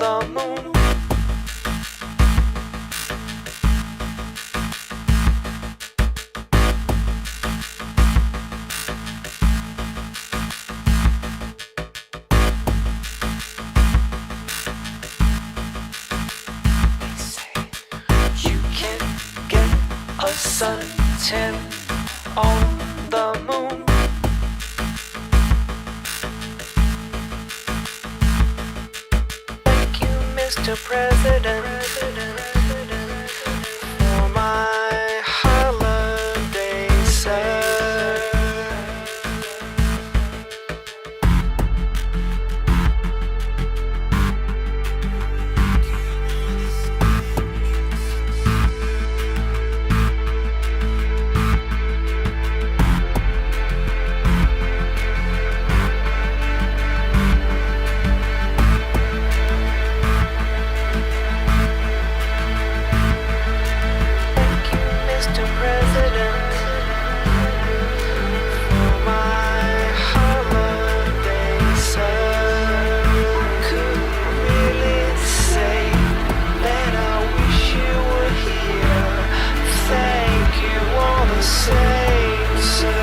the moon. They say you can get a suntan on the moon. Thank you, Mr. President, for my holiday, sir. Thank you, Mr. President, for my holiday, sir. Could really say that I wish you were here. Thank you all the same, sir.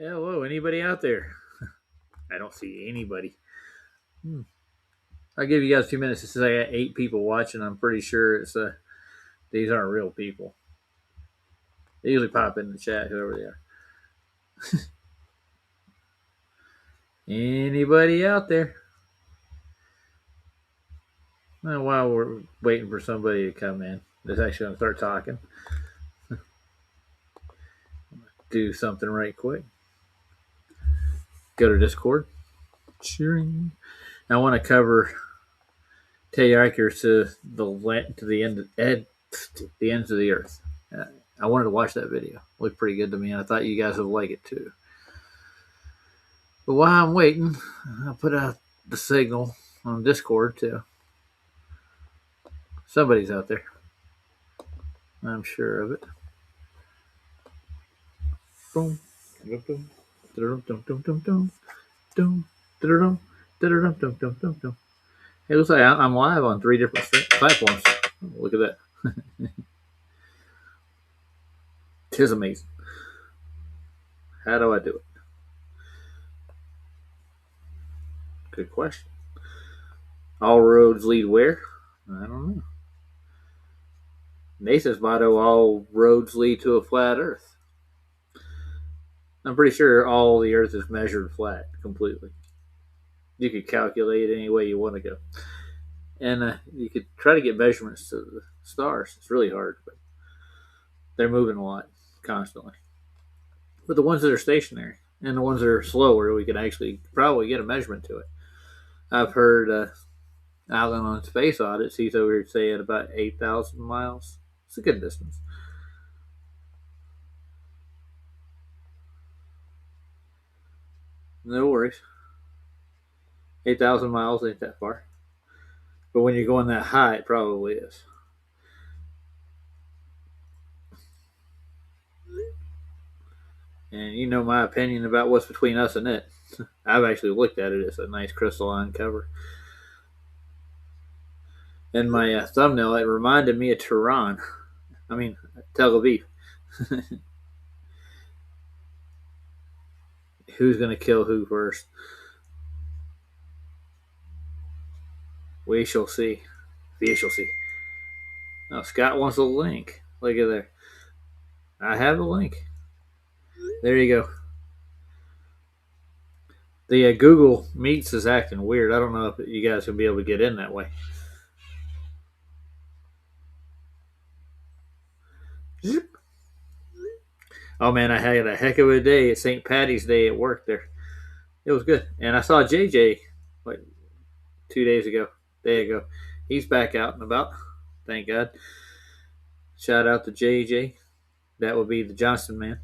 Hello, anybody out there? I don't see anybody. I'll give you guys a few minutes. Since I got 8 people watching, I'm pretty sure these aren't real people. They usually pop in the chat, whoever they are. Anybody out there? Well, while we're waiting for somebody to come in, that's actually going to start talking. Do something right quick. Go to Discord. Cheering. I want to cover Tayakers to the ends of the earth. I wanted to watch that video. It looked pretty good to me, and I thought you guys would like it too. But while I'm waiting, I'll put out the signal on Discord too. Somebody's out there. I'm sure of it. Boom. Boom. Dum dum dum dum dum dum dum dum dum dum dum. It looks like I'm live on 3 different platforms. Look at that. Tis amazing. How do I do it? Good question. All roads lead where? I don't know. Nathan's motto: all roads lead to a flat earth. I'm pretty sure all the earth is measured flat completely. You could calculate any way you want to go. And you could try to get measurements to the stars. It's really hard, but they're moving a lot constantly. But the ones that are stationary and the ones that are slower, we can actually probably get a measurement to it. I've heard Alan on Space Audits, he's over here saying about 8,000 miles. It's a good distance. No worries. 8,000 miles ain't that far. But when you're going that high, it probably is. And you know my opinion about what's between us and it. I've actually looked at it. It's a nice crystalline cover. And my thumbnail, it reminded me of Tehran. I mean, Tel Aviv. Who's going to kill who first? We shall see. We shall see. Now, Scott wants a link. Look at there. I have a link. There you go. The Google Meets is acting weird. I don't know if you guys will be able to get in that way. Oh man, I had a heck of a day at St. Patty's Day at work there. It was good. And I saw JJ like 2 days ago. There you go. He's back out and about. Thank God. Shout out to JJ. That would be the Johnson man.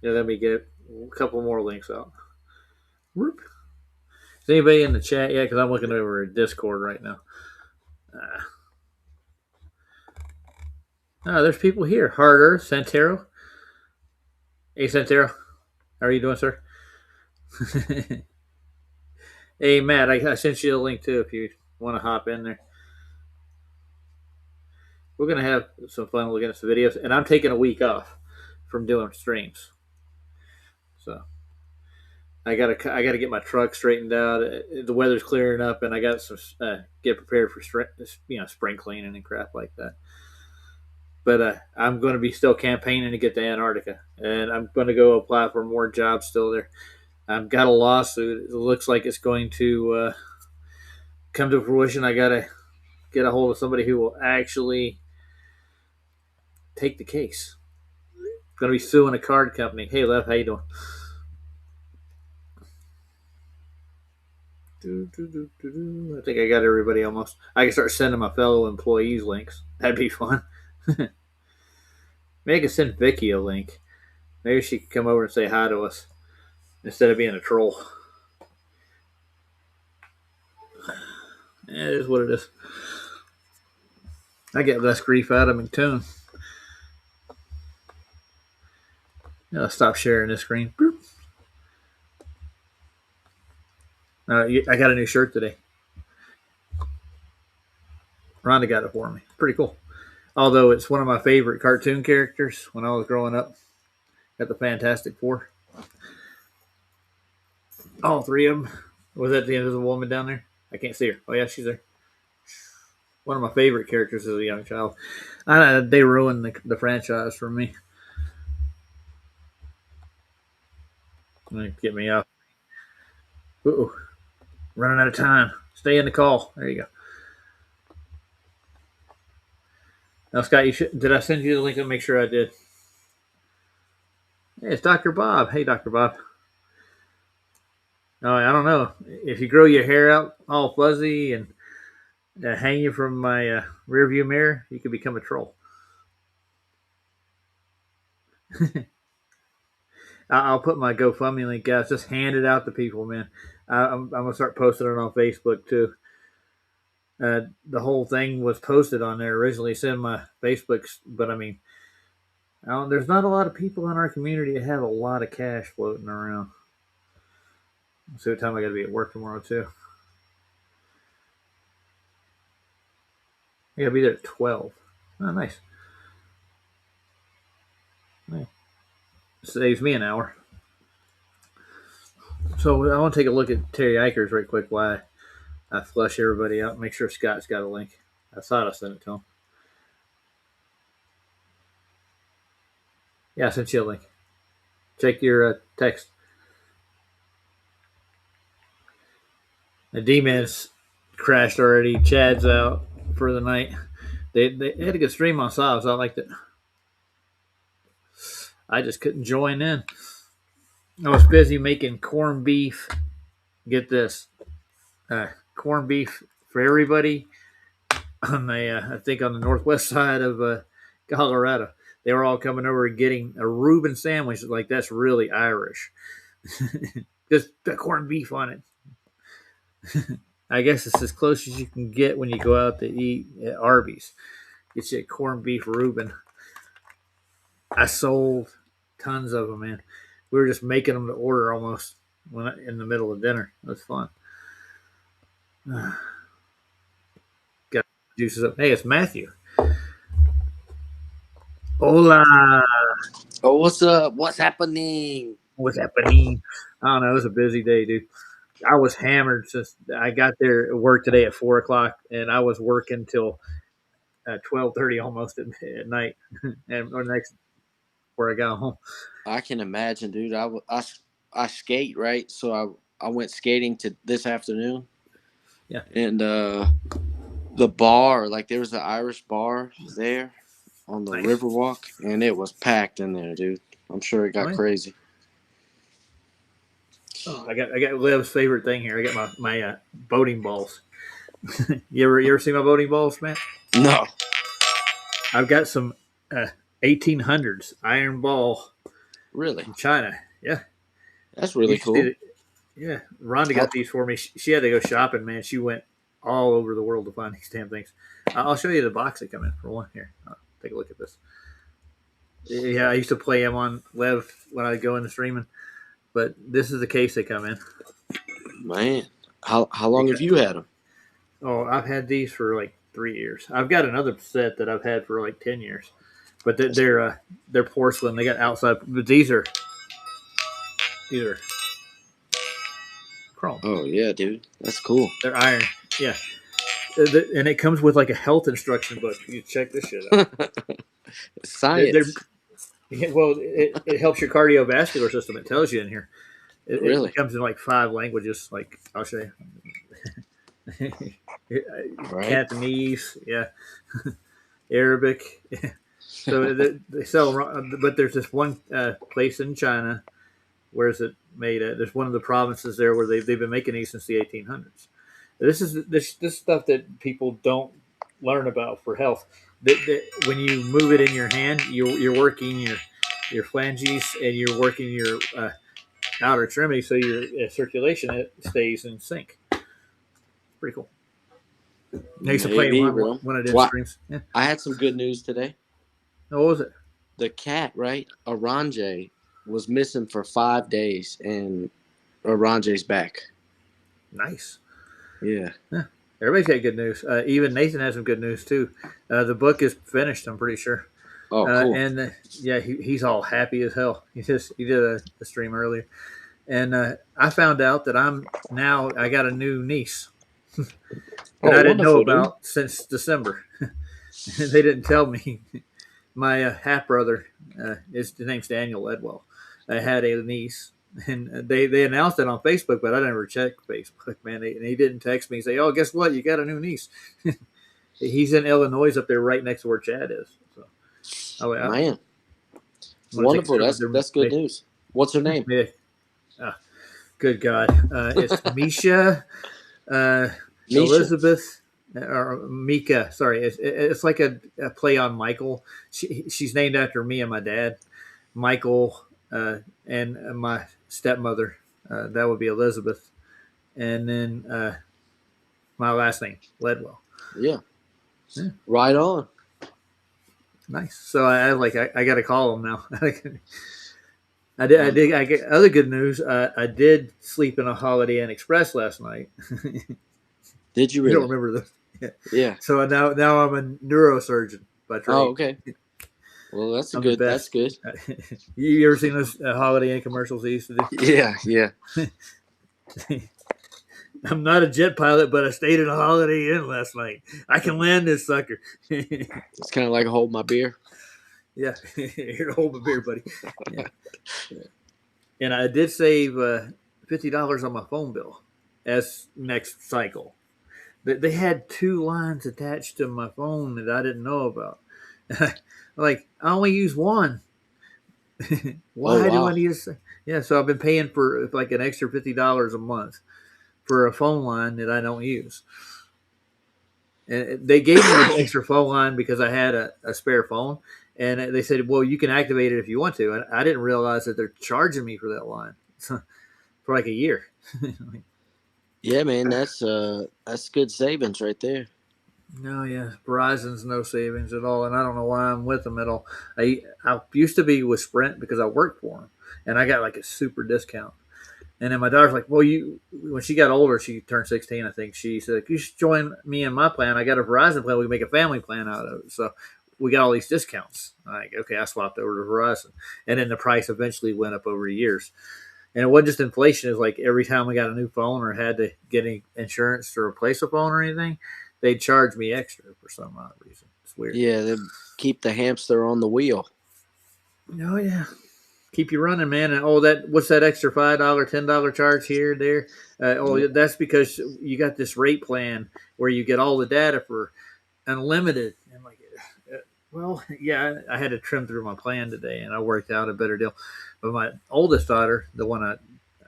Yeah, let me get a couple more links out. Whoop. Is anybody in the chat yet? Because I'm looking over at Discord right now. There's people here. Hard Earth, Santero. Hey, Santero. How are you doing, sir? Hey, Matt, I sent you a link too if you want to hop in there. We're going to have some fun looking at some videos. And I'm taking a week off from doing streams. So I gotta get my truck straightened out. The weather's clearing up, and I got some get prepared for spring cleaning and crap like that. But I'm going to be still campaigning to get to Antarctica, and I'm going to go apply for more jobs still there. I've got a lawsuit. It looks like it's going to come to fruition. I got to get a hold of somebody who will actually take the case. I'm going to be suing a card company. Hey, Lev, how you doing? I think I got everybody almost. I can start sending my fellow employees links. That'd be fun. Maybe I can send Vicky a link. Maybe she could come over and say hi to us instead of being a troll. It is what it is. I get less grief out of McToon. I'll stop sharing this screen. I got a new shirt today. Rhonda got it for me. It's pretty cool. Although it's one of my favorite cartoon characters when I was growing up. Got the Fantastic Four. All 3 of them. Was that the Invisible Woman down there? I can't see her. Oh, yeah, she's there. One of my favorite characters as a young child. They ruined the franchise for me. Get me off. Uh-oh. Running out of time. Stay in the call. There you go. Now, Scott, did I send you the link? I'll make sure I did. Hey, it's Dr. Bob. Hey, Dr. Bob. I don't know. If you grow your hair out all fuzzy and hang you from my rear view mirror, you could become a troll. I'll put my GoFundMe link out. Just hand it out to people, man. I'm gonna start posting it on Facebook too. The whole thing was posted on there originally. It's in my Facebook, but I mean, there's not a lot of people in our community that have a lot of cash floating around. Let's see what time I got to be at work tomorrow too. I got to be there at 12. Oh, nice. Nice. Saves me an hour. So I want to take a look at Terry Eichers right quick while I flush everybody out. Make sure Scott's got a link. I thought I sent it to him. Yeah, I sent you a link. Check your text. The D-Man's crashed already. Chad's out for the night. They had a good stream on Sobs. I liked it. I just couldn't join in. I was busy making corned beef. Get this, corned beef for everybody on the I think on the northwest side of Colorado. They were all coming over and getting a Reuben sandwich. Like that's really Irish. Just the corned beef on it. I guess it's as close as you can get when you go out to eat at Arby's. Get you a corned beef Reuben. I sold tons of them, man. We were just making them to order almost in the middle of dinner. It was fun. Got juices up. Hey, it's Matthew. Hola. Oh, what's up? What's happening? What's happening? I don't know. It was a busy day, dude. I was hammered since I got there at work today at 4:00, and I was working till 12:30 almost at night, and or next where I got home. I can imagine, dude. I skate, right? So I went skating to this afternoon. Yeah. And the bar, like there was an Irish bar there on the Nice. Riverwalk, and it was packed in there, dude. I'm sure it got Right. crazy. Oh, I got Liv's favorite thing here. I got my boating balls. You ever see my boating balls, man? No. I've got some 1800s iron ball Really? from China. Yeah, That's really You should see cool. it. Yeah, Rhonda got these for me. She had to go shopping, man. She went all over the world to find these damn things. I'll show you the box they come in for one. Here, take a look at this. Yeah, I used to play them on Lev when I go into streaming, but this is the case they come in. Man, how long have you had them? Oh, I've had these for like 3 years. I've got another set that I've had for like 10 years, but they're porcelain. They got outside, but these are chrome. Oh yeah, dude. That's cool. They're iron. Yeah. And it comes with like a health instruction book. You check this shit out. Science. Well, it helps your cardiovascular system. It tells you in here. Really? It comes in like 5 languages. Like I'll show you. Right. Cantonese, yeah, Arabic. So they sell them, but there's this one place in China. Where is it made at? There's one of the provinces there where they've been making these since the 1800s. This is this stuff that people don't learn about for health. When you move it in your hand, you're working your phalanges and you're working your outer extremity, so your circulation stays in sync. Pretty cool. I used to play when I did streams. Yeah. I had some good news today. What was it? The cat, right? Aranje was missing for 5 days, and Aranje's back. Nice. Yeah. Everybody's got good news. Even Nathan has some good news too. The book is finished, I'm pretty sure. Oh, cool. And yeah, he's all happy as hell. He did a stream earlier, and I found out that I got a new niece that I didn't know about since December. They didn't tell me. My half brother, his name's Daniel Ledwell. I had a niece, and they announced it on Facebook, but I never checked Facebook, man. And he didn't text me and say, "Oh, guess what? You got a new niece." He's in Illinois, up there, right next to where Chad is. So, man, wonderful. That's good news. What's her name? Yeah. Good God. It's Misha, uh, Misha. Elizabeth, or Mika. Sorry, it's like a play on Michael. She's named after me and my dad, Michael, and my stepmother. That would be Elizabeth, and then my last name Ledwell. Yeah. Yeah. Right on. Nice. So I got to call him now. I get other good news. I did sleep in a Holiday Inn Express last night. Did you You don't really? remember this? Yeah. Yeah. So now I'm a neurosurgeon by trade. Oh, okay. Well, that's a I'm the good. That's best. good. You ever seen those Holiday Inn commercials they used to do? Yeah, yeah. I'm not a jet pilot, but I stayed in a Holiday Inn last night. I can land this sucker. It's kind of like hold my beer. Yeah, here, hold my beer, buddy. Yeah. And I did save $50 on my phone bill as next cycle. They had 2 lines attached to my phone that I didn't know about. Like, I only use one. Why Oh, do I wow. need to? Yeah, so I've been paying for like an extra $50 a month for a phone line that I don't use. And they gave me an extra phone line because I had a spare phone, and they said, "Well, you can activate it if you want to." And I didn't realize that they're charging me for that line for like a year. Yeah, man. That's good savings right there. No, yeah, Verizon's no savings at all, and I don't know why I'm with them at all. I used to be with Sprint because I worked for them, and I got like a super discount. And then my daughter's like, "Well, when she got older, she turned 16, I think. She said, you should join me in my plan. I got a Verizon plan. We can make a family plan out of it." So we got all these discounts. I'm like, okay, I swapped over to Verizon, and then the price eventually went up over the years. And it wasn't just inflation. It was like every time I got a new phone or had to get any insurance to replace a phone or anything, they'd charge me extra for some odd reason. It's weird. Yeah, they keep the hamster on the wheel. Oh yeah, keep you running, man. And what's that extra $5, $10 charge here, there? That's because you got this rate plan where you get all the data for unlimited. And like, well, yeah, I had to trim through my plan today, and I worked out a better deal. But my oldest daughter, the one I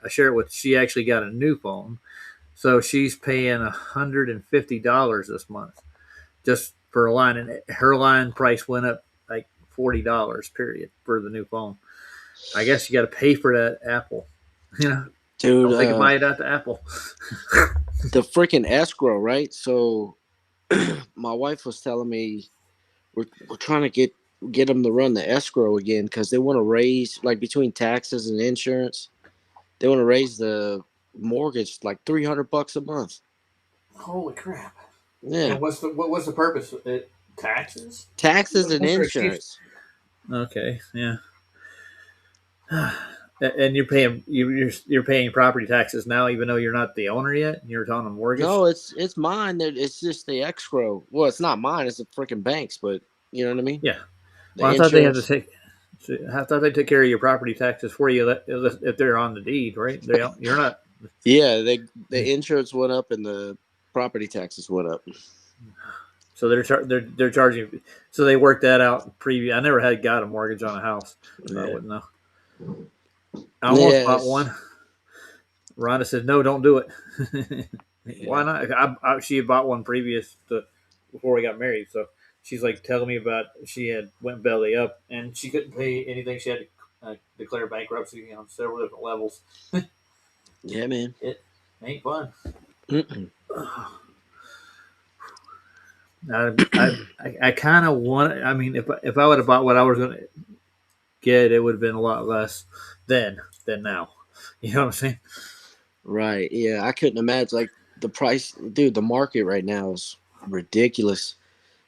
share it with, she actually got a new phone, so she's paying $150 this month just for a line, and her line price went up like $40 period for the new phone. I guess you got to pay for that Apple. You know, Dude, don't think buy it out to Apple. the freaking escrow, right? So my wife was telling me we're trying to get them to run the escrow again because they want to raise, like, between taxes and insurance, they want to raise the mortgage like $300 a month. Holy crap! Yeah, And what's the purpose? Taxes? taxes and What's their insurance. Okay, yeah. And you're paying property taxes now, even though you're not the owner yet. You're on a mortgage. No, it's mine. It's just the escrow. Well, it's not mine. It's the freaking bank's. But you know what I mean. Yeah. The Well, I thought they had to insurance. take. I thought they took care of your property taxes for you if they're on the deed, right? You're not. Yeah, the insurance went up and the property taxes went up. So they're charging. So they worked that out previous. I never had got a mortgage on a house, so I Yeah. wouldn't know. I almost bought Yes. one. Rhonda said, "No, don't do it." Why not? She had bought one before we got married, so she's like telling me about she had went belly up and she couldn't pay anything. She had to declare bankruptcy on several different levels. Yeah, man. It ain't fun. Mm-mm. I kind of want. I mean, if I would have bought what I was going to get, it would have been a lot less than now. You know what I'm saying? Right. Yeah, I couldn't imagine, like, the price, dude. The market right now is ridiculous.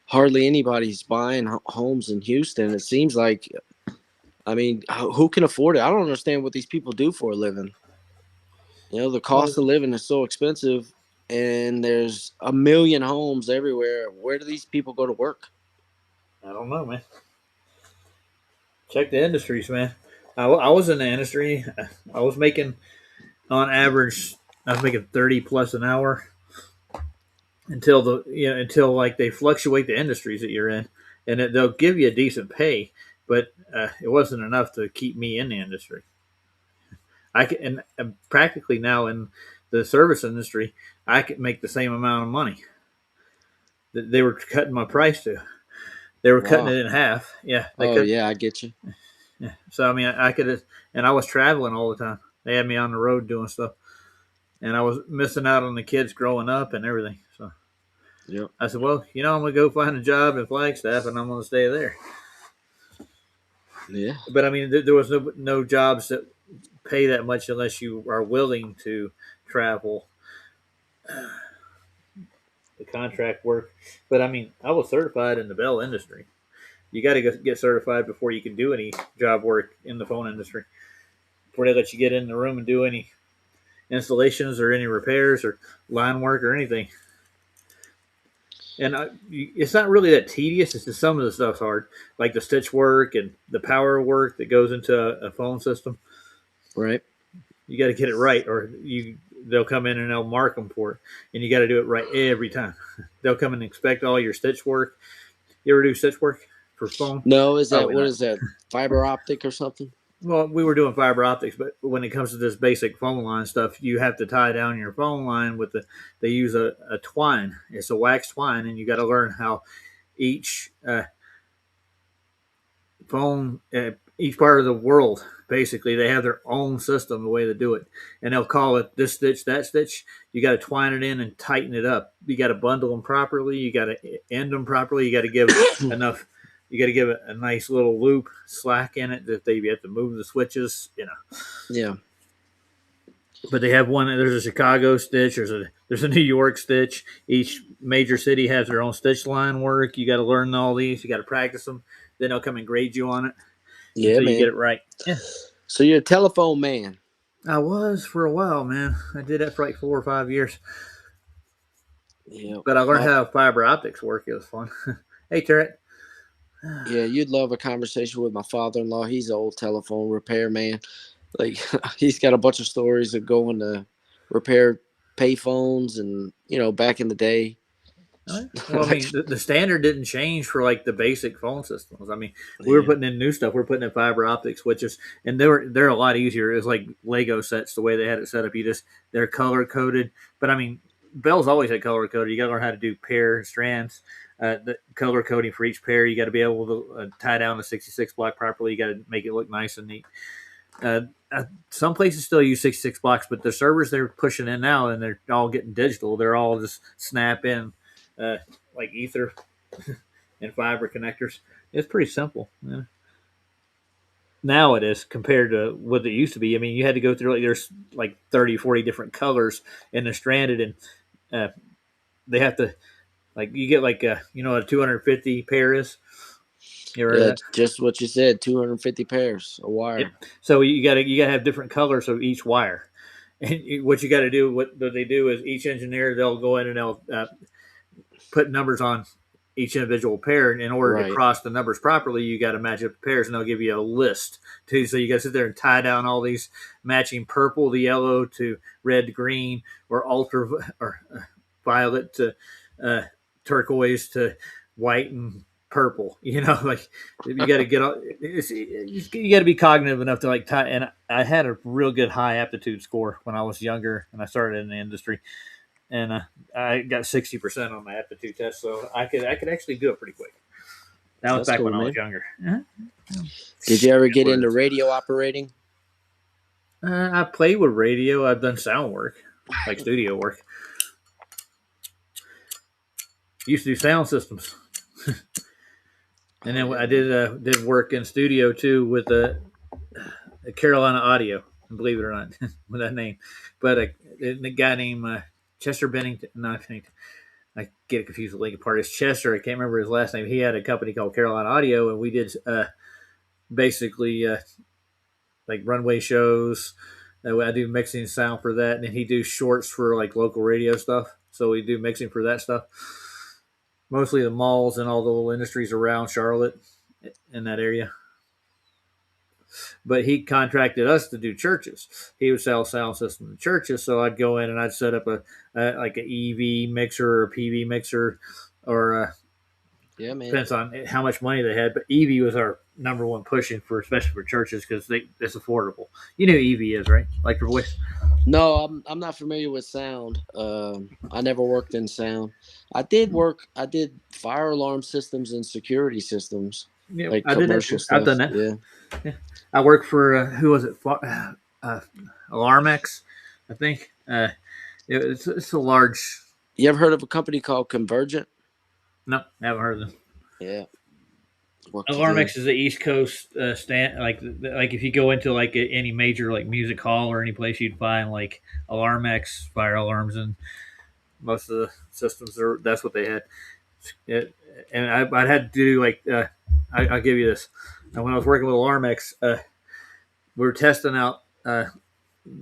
Hardly anybody's buying homes in Houston. It seems like, I mean, who can afford it? I don't understand what these people do for a living. You know, the cost of living is so expensive, and there's a million homes everywhere. Where do these people go to work? I don't know, man. Check the industries, man. I was in the industry. I was making, on average, I was making 30 plus an hour until like they fluctuate the industries that you're in, and they'll give you a decent pay, but it wasn't enough to keep me in the industry. I can, and practically now in the service industry, I could make the same amount of money that they were cutting my price to. They were cutting Wow. it in half. Yeah, they Oh cut. yeah, I get you. Yeah. So I mean, I could, and I was traveling all the time. They had me on the road doing stuff, and I was missing out on the kids growing up and everything. So Yep. I said, well, I'm gonna go find a job in Flagstaff, and I'm gonna stay there. Yeah. But I mean, there was no jobs that pay that much unless you are willing to travel the contract work. But I mean, I was certified in the bell industry. You got to get certified before you can do any job work in the phone industry. Before they let you get in the room and do any installations or any repairs or line work or anything. And it's not really that tedious. It's just some of the stuff's hard, like the stitch work and the power work that goes into a phone system. Right. You got to get it right, or they'll come in and they'll mark them for it, and you got to do it right every time. They'll come and inspect all your stitch work. You ever do stitch work for phone? No, is that Probably what not. is that? Fiber optic or something? Well, we were doing fiber optics, but when it comes to this basic phone line stuff, you have to tie down your phone line with they use a twine. It's a wax twine, and you got to learn how each phone, each part of the world, basically, they have their own system, the way they do it. And they'll call it this stitch, that stitch. You got to twine it in and tighten it up. You got to bundle them properly. You got to end them properly. You got to give enough. You got to give it a nice little loop slack in it that they have to move the switches. Yeah. But they have one. There's a Chicago stitch. There's a New York stitch. Each major city has their own stitch line work. You got to learn all these. You got to practice them. Then they'll come and grade you on it Yeah, until you get man. it right. Yeah. So you're a telephone man. I was for a while, man. I did that for like 4 or 5 years. Yeah. But I learned how fiber optics work. It was fun. Hey, Turret. Yeah, you'd love a conversation with my father-in-law. He's an old telephone repair man. Like he's got a bunch of stories of going to repair payphones and back in the day. Well, I mean, the standard didn't change for like the basic phone systems. I mean, we were Yeah. putting in new stuff. We are putting in fiber optic switches, and they're a lot easier. It's like Lego sets the way they had it set up. They're color coded, but I mean, Bell's always had color coded. You got to learn how to do pair strands. The color coding for each pair. You got to be able to tie down the 66 block properly. You got to make it look nice and neat. Some places still use 66 blocks, but the servers they're pushing in now, and they're all getting digital. They're all just snap in, like Ether and fiber connectors. It's pretty simple. Yeah. Now it is compared to what it used to be. I mean, you had to go through there's like 30, 40 different colors, and they're stranded, and they have to you get a 250 pair is. You ever heard of that? Just what you said, 250 pairs of wire. Yep. So you gotta have different colors of each wire, and what you got to do, what they do is each engineer they'll go in and they'll put numbers on each individual pair, and in order to cross the numbers properly, you got to match up the pairs, and they'll give you a list too. So you got to sit there and tie down all these matching purple to yellow to red to green, or violet to turquoise to white and purple. You got to get all. You got to be cognitive enough to tie. And I had a real good high aptitude score when I was younger and I started in the industry, and I got 60% on my aptitude test, so I could actually do it pretty quick. That was back when I was younger. Did you ever get into radio operating? I played with radio. I've done sound work, like studio work. Used to do sound systems. And then I did work in studio too with Carolina Audio, believe it or not, with that name. But a guy named Chester Bennington, not Bennington, I get it confused with Lincoln Park. It's Chester. I can't remember his last name. He had a company called Carolina Audio, and we did basically like runway shows. I do mixing sound for that, and then he do shorts for like local radio stuff. So we do mixing for that stuff. Mostly the malls and all the little industries around Charlotte in that area. But he contracted us to do churches. He would sell sound system to churches, so I'd go in and I'd set up like an EV mixer or a PV mixer, or Yeah, man. Depends on how much money they had. But Evie was our number one pushing for, especially for churches, because it's affordable. You know who Evie is, right? Electric Voice. No, I'm not familiar with sound. I never worked in sound. I did work. I did fire alarm systems and security systems, Yeah, like I did that commercial too. I've done stuff. that. Yeah. Yeah. I work for who was it? Alarmex, I think. It's a large. You ever heard of a company called Convergent? No, I haven't heard of them. Yeah, worked for them. Alarmex is the East Coast stand. Like if you go into like any major like music hall or any place, you'd find like Alarmex fire alarms, and most of the systems are that's what they had. It, and I had to do like I'll give you this. And when I was working with Alarmex, we were testing out an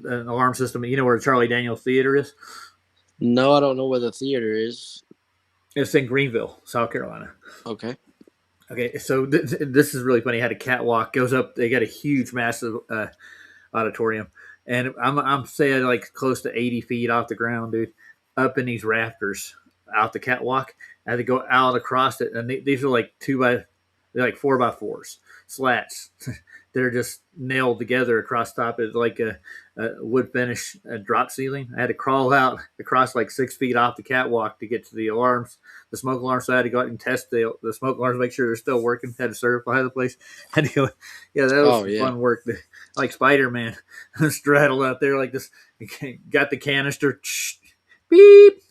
alarm system. You know where the Charlie Daniels Theater is? No, I don't know where the theater is. It's in Greenville, South Carolina. Okay. Okay, so this is really funny. I had a catwalk goes up. They got a huge, massive auditorium, and I'm saying like close to 80 feet off the ground, dude, up in these rafters out the catwalk. I had to go out across it, and these are like they're like 4x4s slats that are just nailed together across top. It's like a wood finish drop ceiling. I had to crawl out across like 6 feet off the catwalk to get to the alarms, the smoke alarm. So I had to go out and test the smoke alarms, make sure they're still working. Had to certify the place. Had to go. Yeah, that was some fun work. Like Spider-Man, straddled out there like this. Got the canister. Beep.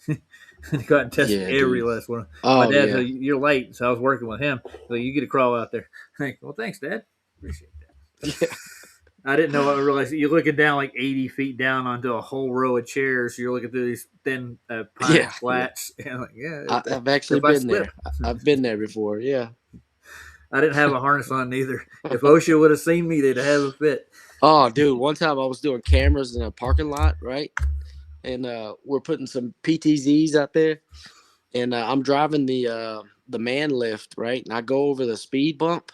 Go out and test every last one. Oh, my dad said, "You're late," so I was working with him. So you get to crawl out there. Well, thanks, Dad. Appreciate that. Yeah. I didn't know. I realized you're looking down like 80 feet down onto a whole row of chairs. You're looking through these thin pine slats. Yeah. And like, I've actually been there. I've been there before. Yeah. I didn't have a harness on either. If OSHA would have seen me, they'd have a fit. Oh, dude! One time I was doing cameras in a parking lot, right? And we're putting some PTZs out there, and I'm driving the man lift, right? And I go over the speed bump,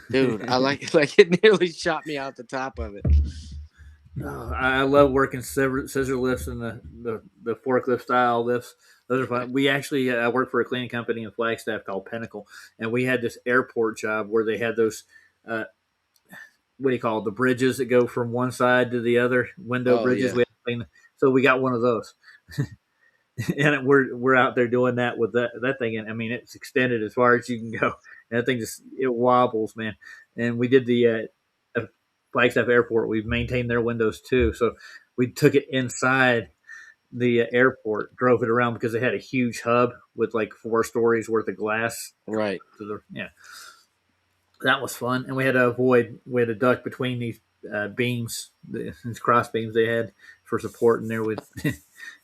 dude. I like it nearly shot me out the top of it. I love working scissor lifts and the forklift style lifts. Those are fun. We actually I worked for a cleaning company in Flagstaff called Pinnacle, and we had this airport job where they had those what do you call it, the bridges that go from one side to the other, window bridges. Yeah. We had to clean. So we got one of those, and we're out there doing that with that thing. And I mean, it's extended as far as you can go. And that thing it wobbles, man. And we did the Flagstaff Airport. We've maintained their windows too. So we took it inside the airport, drove it around because they had a huge hub with like 4 stories worth of glass. Right. That was fun. And we had to duck between these beams, these cross beams they had for support in there with,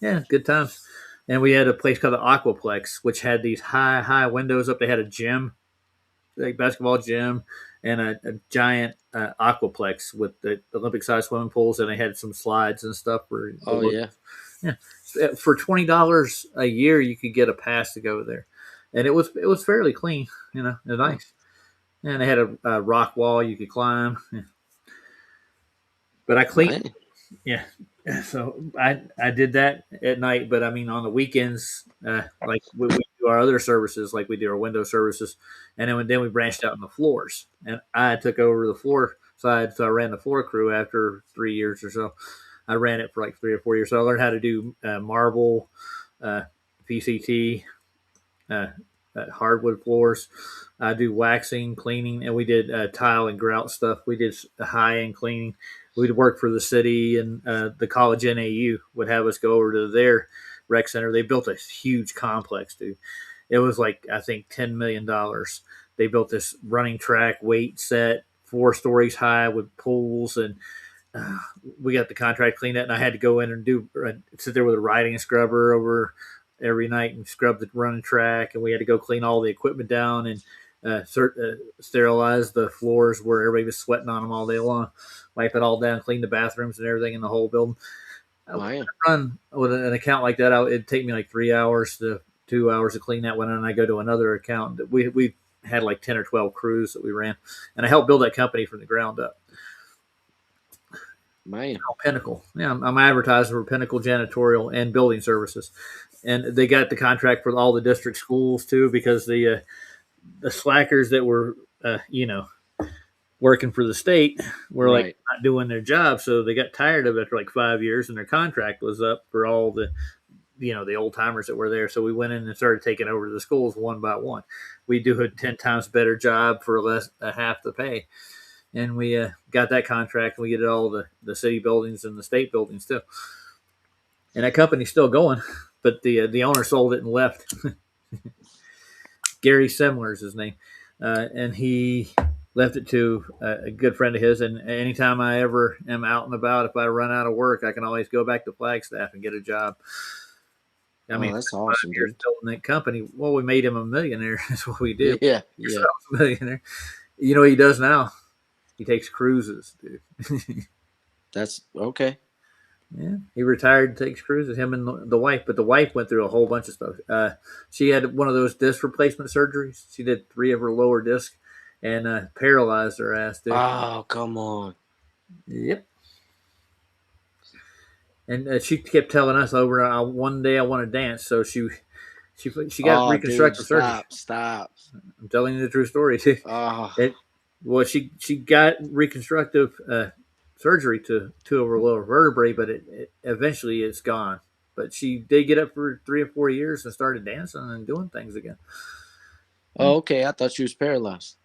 good times. And we had a place called the Aquaplex, which had these high windows up. They had a gym, like basketball gym, and a giant aquaplex with the Olympic-sized swimming pools, and they had some slides and stuff. For $20 a year, you could get a pass to go there, and it was fairly clean, nice. And they had a rock wall you could climb. Yeah. But I cleaned, so I did that at night. But I mean, on the weekends, like we do our other services, like we do our window services, and then we branched out in the floors. And I took over the floor side, so I ran the floor crew after 3 years or so. I ran it for like 3 or 4 years. So I learned how to do marble, PCT, hardwood floors. I do waxing, cleaning, and we did tile and grout stuff. We did high-end cleaning. We'd work for the city, and the college NAU would have us go over to their rec center. They built a huge complex, dude. It was like, I think, $10 million. They built this running track, weight set, 4 stories high with pools, and we got the contract cleaned that, and I had to go in and sit there with a riding scrubber over every night and scrub the running track, and we had to go clean all the equipment down and sterilize the floors where everybody was sweating on them all day long, wipe it all down, clean the bathrooms and everything in the whole building. I run with an account like that, it'd take me like 3 hours to 2 hours to clean that one, and I go to another account. We had like 10 or 12 crews that we ran, and I helped build that company from the ground up. Man. Pinnacle. Yeah, I'm advertising for Pinnacle Janitorial and Building Services. and they got the contract for all the district schools too, because the slackers that were working for the state were like Right. not doing their job, so they got tired of it after like 5 years, and their contract was up for all the old timers that were there. So we went in and started taking over the schools one by one. We do a 10 times better job for less half the pay, and we got that contract. And we get all the city buildings and the state buildings too. And that company's still going, but the owner sold it and left. Gary Semler is his name, and he left it to a good friend of his. And anytime I ever am out and about, if I run out of work, I can always go back to Flagstaff and get a job. I Oh, mean, that's 5 awesome, years dude. building that company. Well, we made him a millionaire. That's what we did. Yeah, yeah. Yourself a millionaire. You know what he does now? He takes cruises, dude. That's okay. Yeah, he retired and takes cruises. Him and the wife, but the wife went through a whole bunch of stuff. She had one of those disc replacement surgeries. She did 3 of her lower disc, and paralyzed her ass, dude. Oh, come on. Yep. And she kept telling us over, one day I want to dance. So she got Oh, dude, reconstructive surgery. stop. I'm telling you the true story too. Oh, Well, she got reconstructive surgery to 2 of her lower vertebrae, but it eventually it's gone. But she did get up for 3 or 4 years and started dancing and doing things again. okay. I thought she was paralyzed.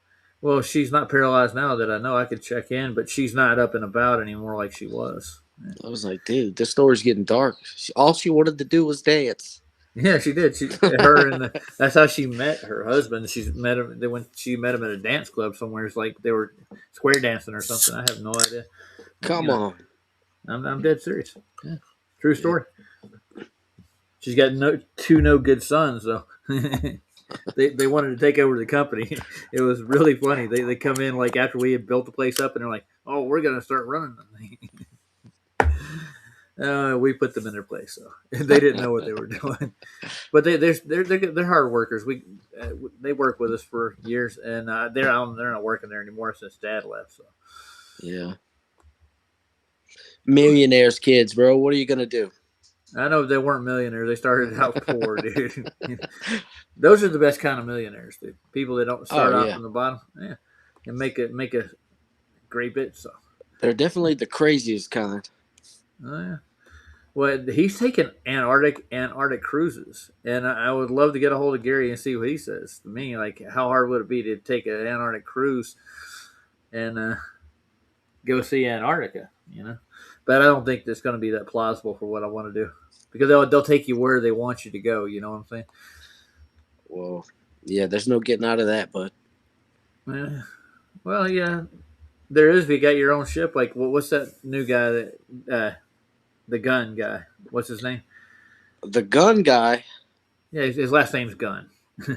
Well, she's not paralyzed now that I know. I could check in, but she's not up and about anymore like she was. I was like, dude, this story's getting dark. All she wanted to do was dance. Yeah, she did. That's how she met her husband. She met him at a dance club somewhere. It's like they were square dancing or something. I have no idea. Come You know, on. I'm dead serious. Yeah, true story. She's got two no good sons though. They wanted to take over the company. It was really funny. They come in like after we had built the place up, and they're like, "Oh, we're gonna start running the thing." We put them in their place, so they didn't know what they were doing. But they're hard workers. They work with us for years, and they're not working there anymore since Dad left. So Yeah. Millionaires' kids, bro. What are you gonna do? I know they weren't millionaires. They started out poor, dude. Those are the best kind of millionaires, dude. People that don't start off yeah. from the bottom, yeah, and make a great bit. So, They're definitely the craziest kind. yeah. Well, he's taking Antarctic cruises, and I would love to get a hold of Gary and see what he says to me. Like, how hard would it be to take an Antarctic cruise and go see Antarctica? But I don't think that's going to be that plausible for what I want to do, because they'll take you where they want you to go. You know what I'm saying? Well, yeah, there's no getting out of that, but Yeah. Well, yeah, there is. If you got your own ship, like what's that new guy the gun guy? What's his name? the gun guy, Yeah, his last name's Gunn. I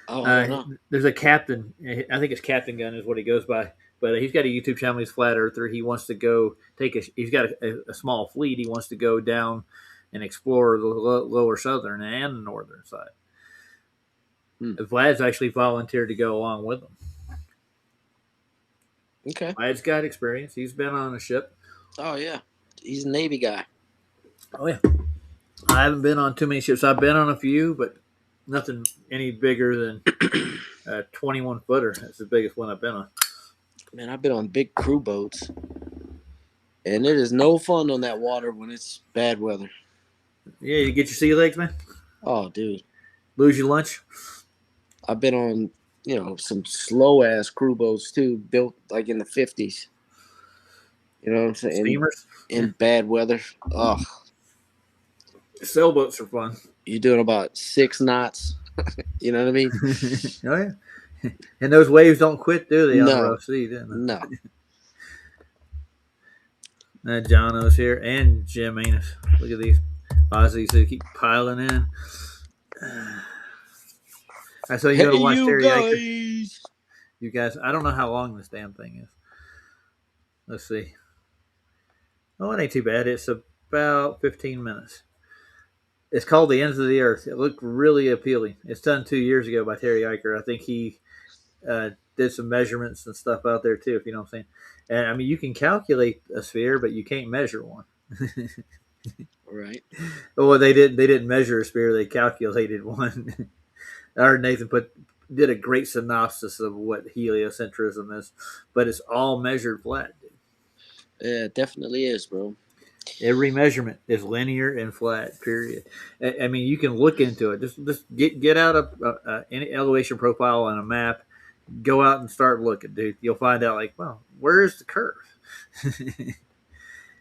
don't know. There's a captain. I think it's Captain Gun is what he goes by. But he's got a YouTube channel. He's flat earther. He wants to go He's got a small fleet. He wants to go down and explore the lower southern and the northern side. Vlad's actually volunteered to go along with him. Okay. Vlad's got experience. He's been on a ship. Oh yeah, he's a Navy guy. Oh yeah. I haven't been on too many ships. I've been on a few, but nothing any bigger than a 21 footer. That's the biggest one I've been on. Man, I've been on big crew boats, and it is no fun on that water when it's bad weather. Yeah, you get your sea legs, man. Oh, dude, Lose your lunch. I've been on some slow ass crew boats too, built like in the 50s. You know what I'm saying? Steamers. In bad weather. Oh, Sailboats are fun. you're doing about 6 knots. You know what I mean? Oh yeah. And those waves don't quit, do they? On the No. rough sea, do No. they? Jono's here and Jim Anus. Look at these Aussies who keep piling in. So you going to watch Terry Aker? guys. You guys, I don't know how long this damn thing is. Let's see. Oh, it ain't too bad. It's about 15 minutes. It's called The Ends of the Earth. It looked really appealing. It's done 2 years ago by Terry Eicher. I think he did some measurements and stuff out there too, if you know what I'm saying. And I mean, you can calculate a sphere, but you can't measure one. Right. Well, they didn't measure a spear; they calculated one. I heard Nathan did a great synopsis of what heliocentrism is, but it's all measured flat. Yeah, it definitely is, bro. Every measurement is linear and flat. Period. I mean, you can look into it. Just get out any elevation profile on a map. Go out and start looking, dude. You'll find out like, well, where is the curve?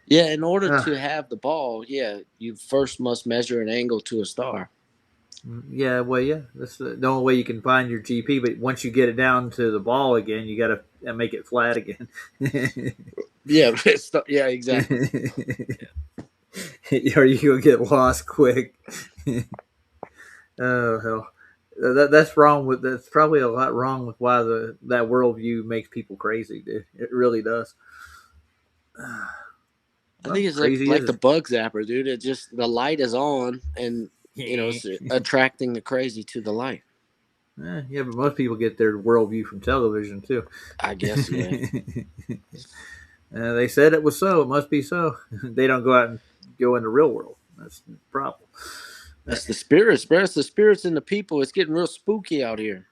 Yeah, in order uh, to have the ball, yeah, you first must measure an angle to a star. yeah, well, yeah. That's the only way you can find your GP. But once you get it down to the ball again, you got to make it flat again. Yeah, yeah, exactly. Or you gonna get lost quick. Oh hell, that's wrong with. That's probably a lot wrong with why that worldview makes people crazy, dude. It really does. I Well, think it's crazy like is the bug zapper, dude. It just the light is on, and it? it's attracting the crazy to the light. Yeah, but most people get their worldview from television too. I guess, yeah. They said it was so. It must be so. They don't go out and go in the real world. That's the problem. That's the spirits, bro. It's the spirits in the people. It's getting real spooky out here.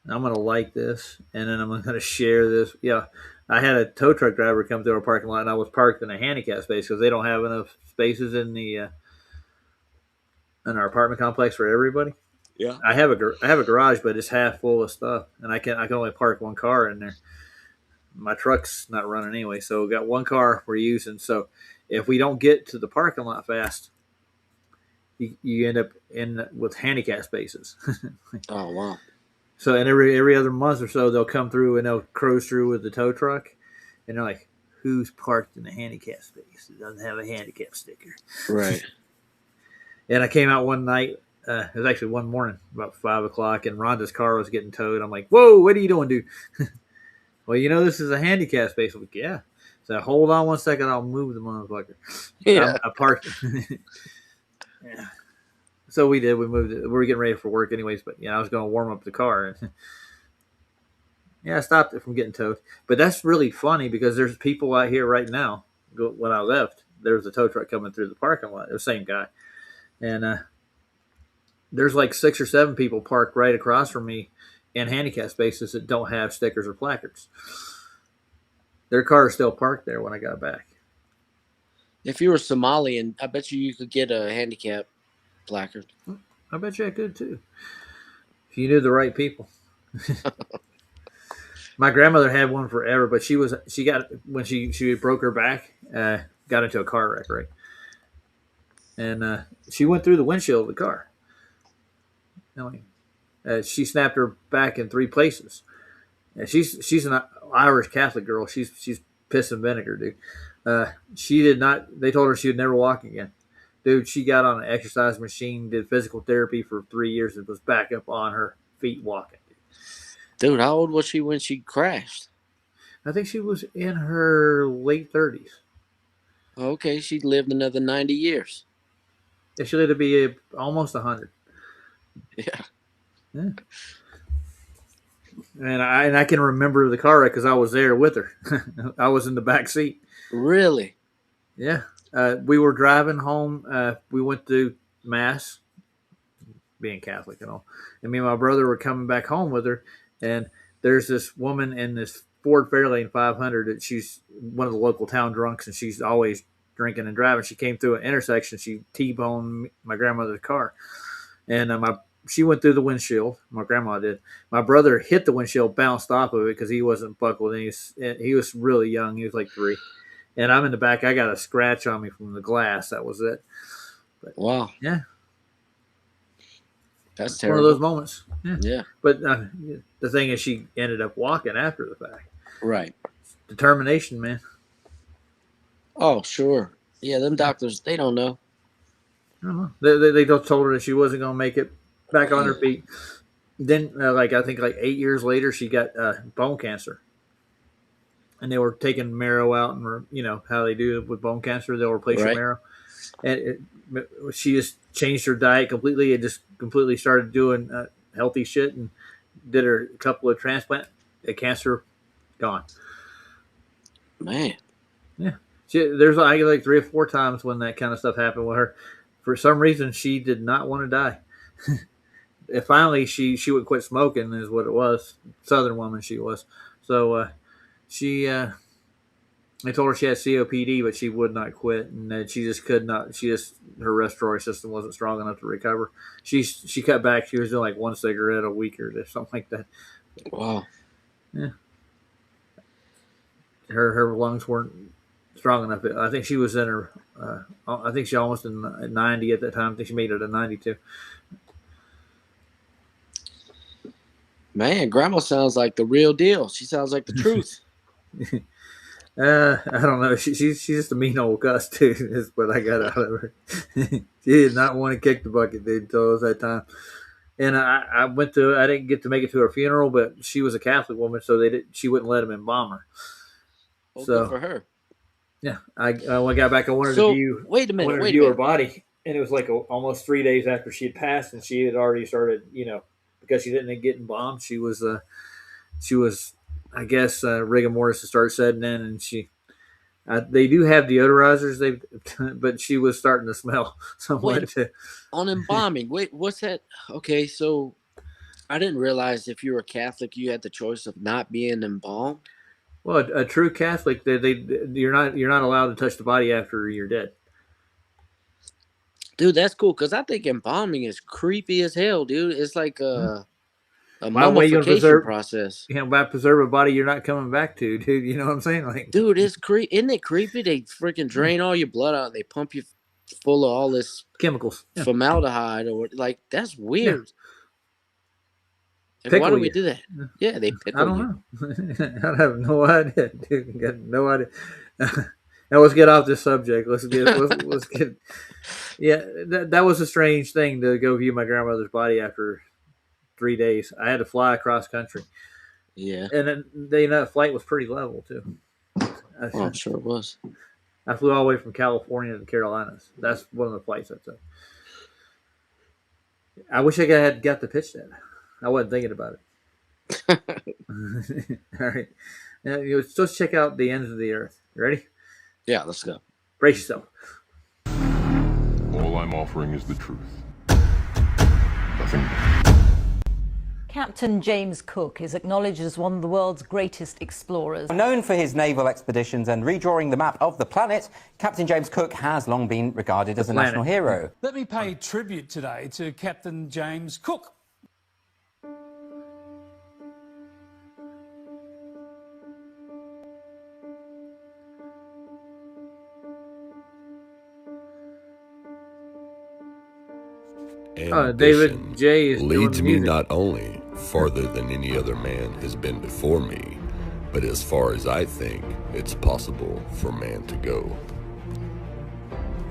I'm gonna like this, and then I'm gonna share this. Yeah, I had a tow truck driver come through our parking lot, and I was parked in a handicap space because they don't have enough spaces in our apartment complex for everybody. Yeah. I have a garage, but it's half full of stuff, and I can only park one car in there. My truck's not running anyway, so we got one car we're using. So if we don't get to the parking lot fast, you end up in with handicap spaces. Oh wow. So and every other month or so they'll come through and they'll cruise through with the tow truck, and they're like, "Who's parked in the handicap space? It doesn't have a handicap sticker." Right. And I came out one night. It was actually one morning, about 5 o'clock, and Rhonda's car was getting towed. I'm like, "Whoa, what are you doing, dude?" Well, this is a handicap space. I'm like, yeah. So hold on one second. I'll move the motherfucker. Yeah. I parked. Yeah. So we did. We moved it. We were getting ready for work, anyways. But I was going to warm up the car, and yeah, I stopped it from getting towed. But that's really funny because there's people out here right now. When I left, there was a tow truck coming through the parking lot. The same guy, and there's like 6 or 7 people parked right across from me in handicap spaces that don't have stickers or placards. Their car is still parked there when I got back. If you were Somalian, I bet you could get a handicap placard. I bet you I could too. If you knew the right people. My grandmother had one forever, but she got when she broke her back, got into a car wreck, right? And she went through the windshield of the car. She snapped her back in 3 places. She's an Irish Catholic girl. She's piss and vinegar, dude. She did not. They told her she would never walk again. Dude, she got on an exercise machine, did physical therapy for 3 years, and was back up on her feet walking. Dude, how old was she when she crashed? I think she was in her late 30s. Okay, she lived another 90 years. Yeah, she lived to be almost 100. Yeah. Yeah. And I can remember the car wreck because I was there with her. I was in the back seat. Really? Yeah. We were driving home. We went to mass, being Catholic and all. And me and my brother were coming back home with her. And there's this woman in this Ford Fairlane 500 that she's one of the local town drunks, and she's always drinking and driving. She came through an intersection. She T-boned my grandmother's car. And she went through the windshield. My grandma did. My brother hit the windshield, bounced off of it because he wasn't buckled. And he was really young. He was like 3. And I'm in the back. I got a scratch on me from the glass. That was it. But, wow. Yeah. That's One terrible. of those moments. Yeah. Yeah. But the thing is, she ended up walking after the fact. Right. Determination, man. Oh, sure. Yeah, them doctors, they don't know. I don't know. They just told her that she wasn't going to make it back on her feet. Then, I think 8 years later, she got bone cancer. And they were taking marrow out, and how they do with bone cancer, they'll replace your marrow. And she just changed her diet completely and just completely started doing healthy shit and did her a couple of transplants. The cancer gone. Man. Yeah. There's like 3 or 4 times when that kind of stuff happened with her. For some reason, she did not want to die. And finally, she would quit smoking, is what it was. Southern woman she was. So she they told her she had COPD, but she would not quit, and that she just could not. Her respiratory system wasn't strong enough to recover. She cut back. She was doing like 1 cigarette a week or something like that. Wow. Yeah. Her lungs weren't strong enough. I think she was in her. I think she almost at 90 at that time. I think she made it at 92. Man, Grandma sounds like the real deal. She sounds like the truth. I don't know. She's just a mean old cuss too. Is what I got out of her. She did not want to kick the bucket, dude. Until it was that time. And I didn't get to make it to her funeral, but she was a Catholic woman, so she wouldn't let them embalm her. Well, So good for her. yeah, when I got back, I wanted So, to view. wait a minute, wanted to wait a view her minute. body, and it was like almost 3 days after she had passed, and she had already started. Because she didn't get embalmed, she was. I guess rigor mortis had started setting in, and they do have deodorizers. But she was starting to smell somewhat. On embalming, wait, what's that? Okay, so I didn't realize if you were Catholic, you had the choice of not being embalmed. Well, a true Catholic, you're not allowed to touch the body after you're dead. Dude, that's cool because I think embalming is creepy as hell, dude. It's like a Why are you gonna mummification process. By preserve a body you're not coming back to, dude. You know what I'm saying? Like, Dude, it's creepy. Isn't it creepy? They freaking drain all your blood out and they pump you full of all this chemicals. Yeah. formaldehyde or like that's weird. Like, Pickle why do we you. do that? Yeah, they pickle I don't you. know. I have no idea, dude. Got no idea. Now let's get off this subject. Let's get. Yeah, that was a strange thing to go view my grandmother's body after 3 days. I had to fly across country. Yeah. And then that flight was pretty level too. Oh, I'm sure it was. I flew all the way from California to the Carolinas. That's one of the flights I took. I wish I had got to pitch that. I wasn't thinking about it. All right. Now, let's check out the ends of the earth. You ready? Yeah, let's go. Brace yourself. All I'm offering is the truth. Nothing more. Captain James Cook is acknowledged as one of the world's greatest explorers. Known for his naval expeditions and redrawing the map of the planet, Captain James Cook has long been regarded as a national hero. Let me pay tribute today to Captain James Cook. David J. is leads doing me music. not only farther than any other man has been before me, but as far as I think it's possible for man to go.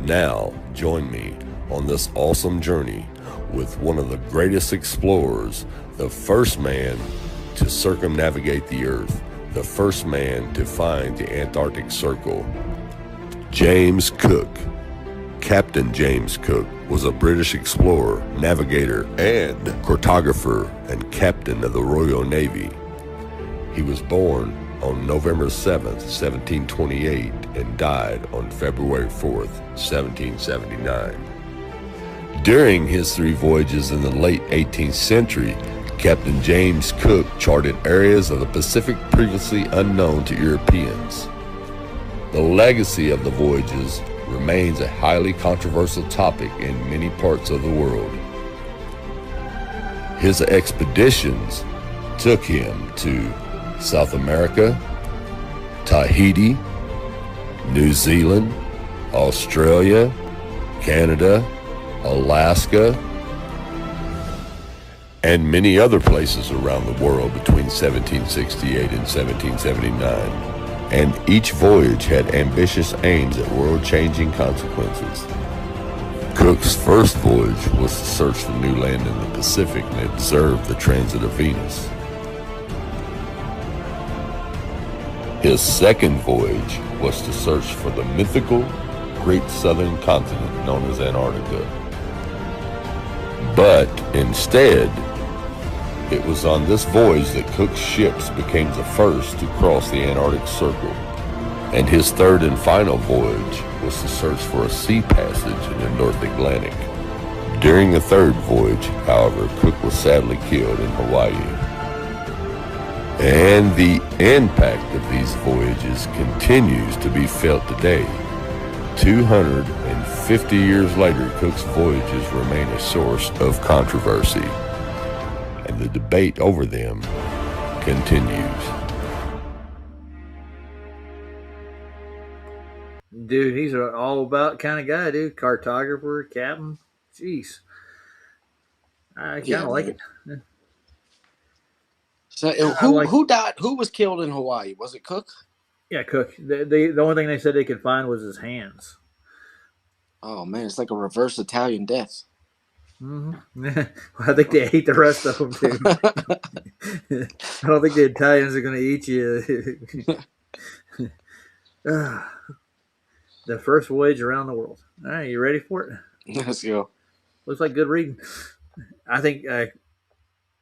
Now, join me on this awesome journey with one of the greatest explorers, the first man to circumnavigate the Earth, the first man to find the Antarctic Circle, James Cook. Captain James Cook was a British explorer, navigator, and cartographer and captain of the Royal Navy. He was born on November 7th, 1728, and died on February 4th, 1779. During his 3 voyages in the late 18th century, Captain James Cook charted areas of the Pacific previously unknown to Europeans. The legacy of the voyages remains a highly controversial topic in many parts of the world. His expeditions took him to South America, Tahiti, New Zealand, Australia, Canada, Alaska, and many other places around the world between 1768 and 1779. And each voyage had ambitious aims at world-changing consequences. Cook's first voyage was to search for new land in the Pacific and observe the transit of Venus. His second voyage was to search for the mythical Great Southern Continent known as Antarctica. But instead, it was on this voyage that Cook's ships became the first to cross the Antarctic Circle. And his third and final voyage was to search for a sea passage in the North Atlantic. During the third voyage, however, Cook was sadly killed in Hawaii. And the impact of these voyages continues to be felt today. 250 years later, Cook's voyages remain a source of controversy, and the debate over them continues. Dude, he's an all about kind of guy, dude. Cartographer, captain. Jeez. I kind of like it. So who died? Who was killed in Hawaii? Was it Cook? Yeah, Cook. The only thing they said they could find was his hands. Oh man, it's like a reverse Italian death. Mm-hmm. I think they ate the rest of them too. I don't think the Italians are going to eat you. The first voyage around the world. All right, you ready for it? Let's go. Looks like good reading. I think,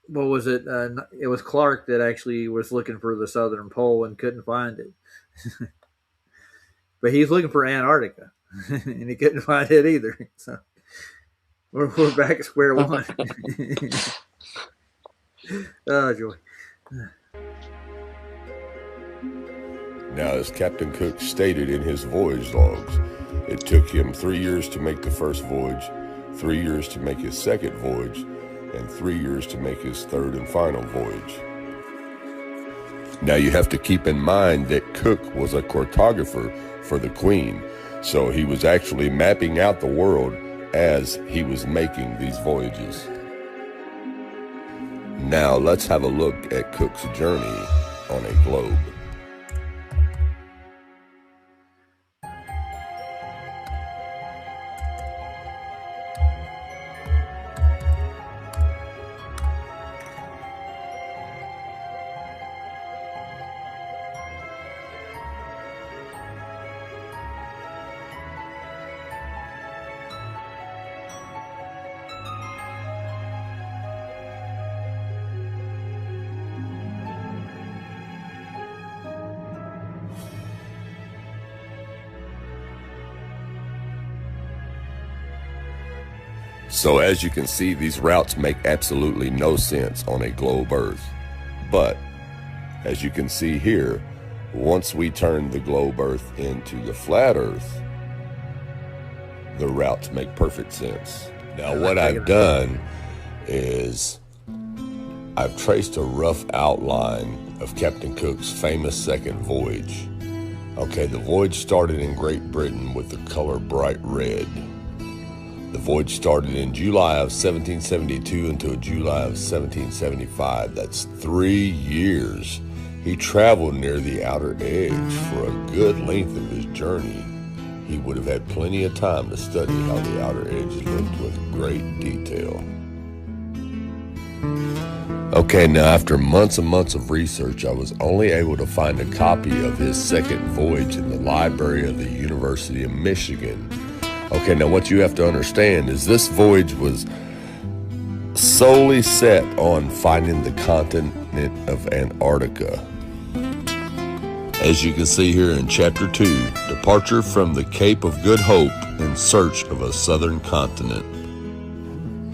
what was it? It was Clark that actually was looking for the Southern Pole and couldn't find it. But he's looking for Antarctica, and he couldn't find it either. So we're back at square one. Oh, joy. Now, as Captain Cook stated in his voyage logs, it took him 3 years to make the first voyage, 3 years to make his second voyage, and 3 years to make his third and final voyage. Now, you have to keep in mind that Cook was a cartographer for the Queen, so he was actually mapping out the world as he was making these voyages. Now, let's have a look at Cook's journey on a globe. So as you can see, these routes make absolutely no sense on a globe Earth. But as you can see here, once we turn the globe Earth into the flat Earth, the routes make perfect sense. Now what I've done is I've traced a rough outline of Captain Cook's famous second voyage. Okay, the voyage started in Great Britain with the color bright red. The voyage started in July of 1772 until July of 1775. That's 3 years. He traveled near the outer edge for a good length of his journey. He would have had plenty of time to study how the outer edges looked with great detail. Okay, now after months and months of research, I was only able to find a copy of his second voyage in the library of the University of Michigan. Okay, now what you have to understand is this voyage was solely set on finding the continent of Antarctica. As you can see here in Chapter 2, Departure from the Cape of Good Hope in Search of a Southern Continent.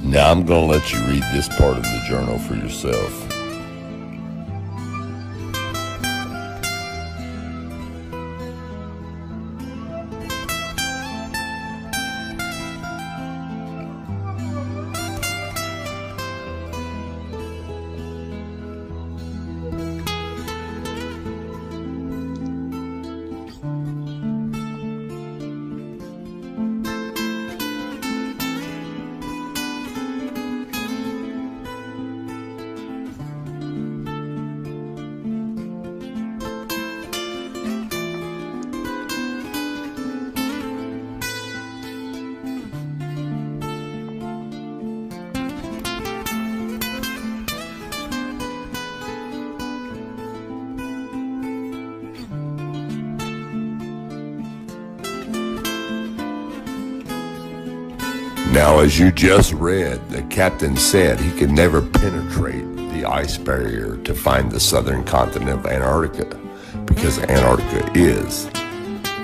Now I'm going to let you read this part of the journal for yourself. Now, as you just read, the captain said he could never penetrate the ice barrier to find the southern continent of Antarctica because Antarctica is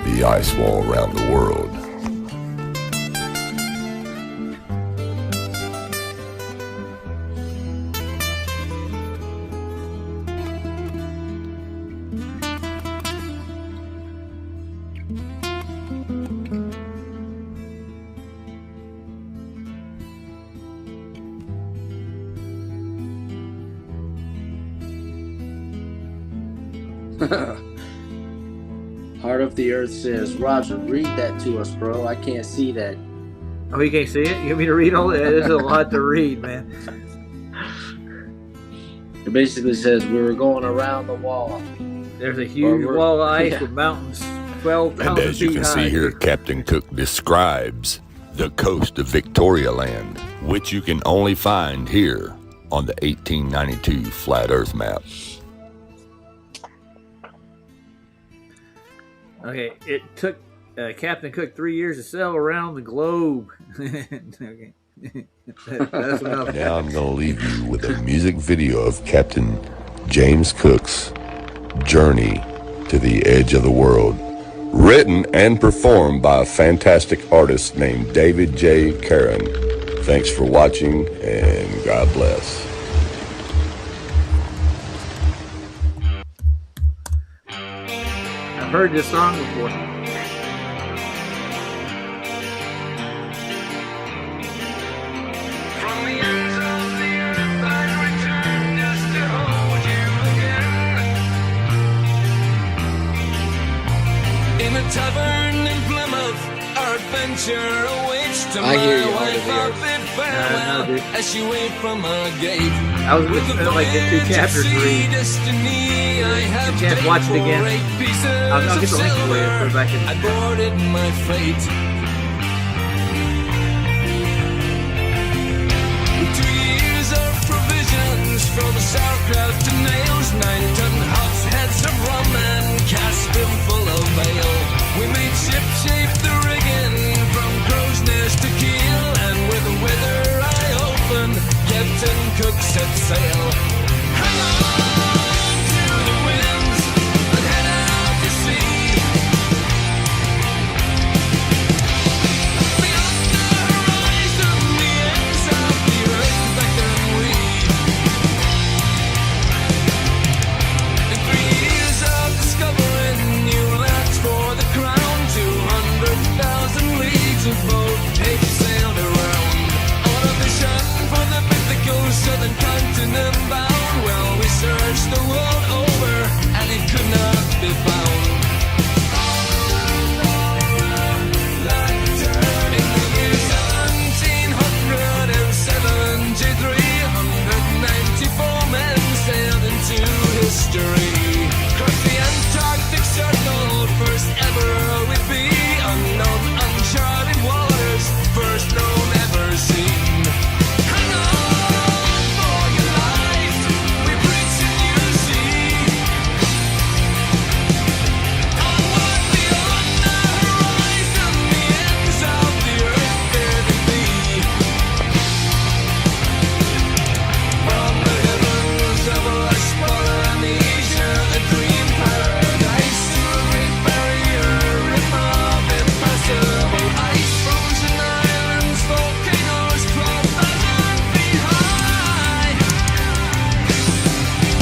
the ice wall around the world. Heart of the Earth says, Roger, read that to us, bro. I can't see that. Oh, you can't see it? You want me to read all that? There's a lot to read, man. It basically says we were going around the wall. There's a huge Or wall of ice yeah. with mountains 12,000 And as you feet can high. see here, Captain Cook describes the coast of Victoria Land, which you can only find here on the 1892 Flat Earth map. Okay, it took Captain Cook 3 years to sail around the globe. Okay. That's enough. Now I'm going to leave you with a music video of Captain James Cook's journey to the edge of the world, written and performed by a fantastic artist named David J. Karen. Thanks for watching, and God bless. I've heard this song before. From the ends of the earth I return just to hold you again. In a tavern in Plymouth, our adventure awaits. To I hear you, my Heart of wife the I Earth. bid No, farewell dude. as she waved from her gate. I was going to spend like get 2 chapters to read. Destiny, I have You can't watch it paid again. for 8 pieces I'll get the of link for you, silver. put it back in. I boarded my fate. 2 years of provisions from sauerkraut to nails, 9-ton hogsheads of rum and cask them full of ale. We made ship-shape the rigging from crow's nest to keel, and with the weather eye open, Captain Cook set sail. Hang on to the winds and head out to sea. Beyond the horizon, the ends of the earth beckon we. In 3 years of discovering new lands for the crown, 200,000 leagues of boat take sailed around. On a mission for the mythical southern continent bound. Well, we searched the world over and it could not be found. In the year 1773, 194 men sailed into history. Crossed the Antarctic Circle, first ever with be unknown, uncharted waters, first known, ever seen. Hang on for your life, we preach and you see. Onward beyond the horizon, the ends of the earth there to be. From the heavens of lush Polynesia, a dream paradise, to a great barrier reef of impassable ice. Frozen islands, volcanoes, 12,000 feet high.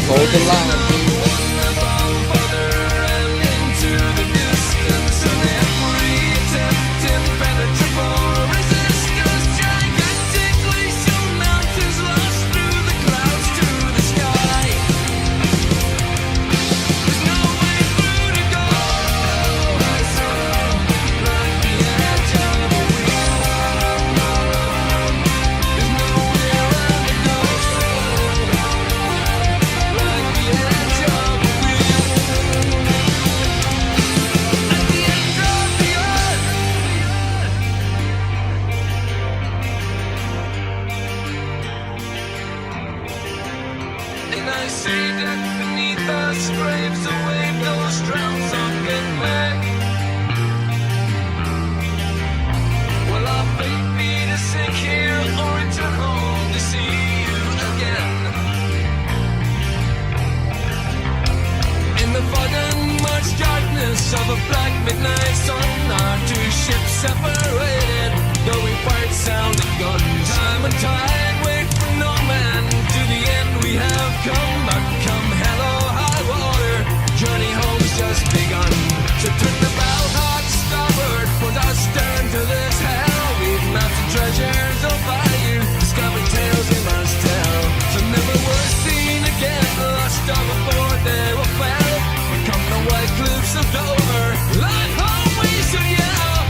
Hold the line, dude. One above further and into the distance, and every attempt impenetrable resistance. Gigantic glacial mountains lost through the clouds to the sky. There's no way through to go. I saw like the edge of a wheel. There's nowhere around to go. Like the edge of a wheel. At the end of the earth. And I see that beneath us graves await those drowned sunken men. Will our fate be to sink here or return home to see you again? In the fog and much darkness of a black midnight separated, though we fight sound and guns. Time and tide wait for no man. To the end we have come, but come hell or high water, journey home's just begun. So turn the bow hard starboard, put our stern to this hell. We've mapped the treasures of bayou, discovered tales we must tell. So never were seen again, lost on before they were fell. We come the white cliffs of Dover, like home we should yell.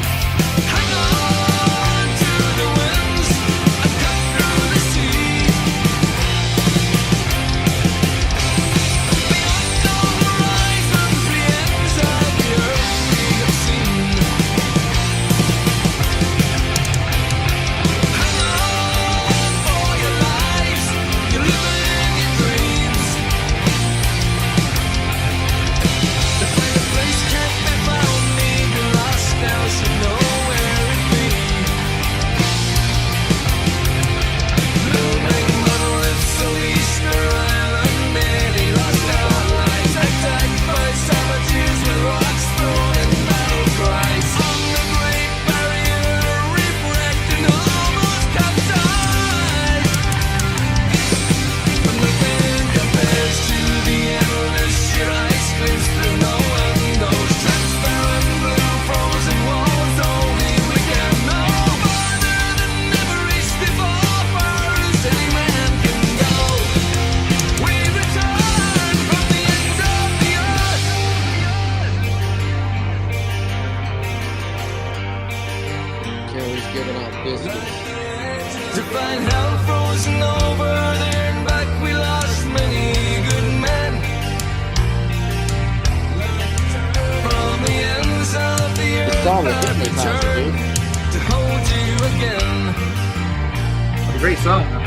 Hang on to the winds and cut through the sea. Beyond all horizons, the ends of the earth we have seen. Hang on for your lives, you're living in your dreams. The final place can't be found, need be lost now, should know where it be. Looming monoliths of Easter Island, many lost our lives, attacked by savages with rocks thrown and battle cries. On the Great Barrier Reef wrecked and almost capsized. But nothing compares to the endless sheer ice cliffs through no end. Those transparent blue frozen walls, only we can know. Farther than ever reached before, far as any man can go. We return from the ends of the earth. Carrie's giving out biscuits. To find hell frozen over there and back, we lost many good men. From the ends of the earth, It's all a I hypnotizer, return dude. to hold you again. It's a great song. Huh?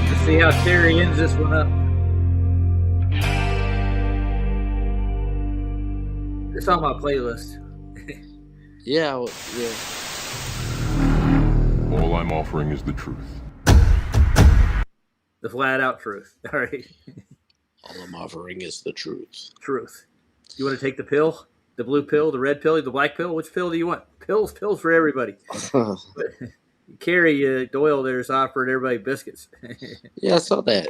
Let's see how Terry ends this one up. It's on my playlist. Yeah, yeah. All I'm offering is the truth. The flat out truth. All right. All I'm offering is the truth. Truth. You want to take the pill? The blue pill, the red pill, the black pill? Which pill do you want? Pills for everybody. Carrie Doyle there's offered everybody biscuits. Yeah, I saw that.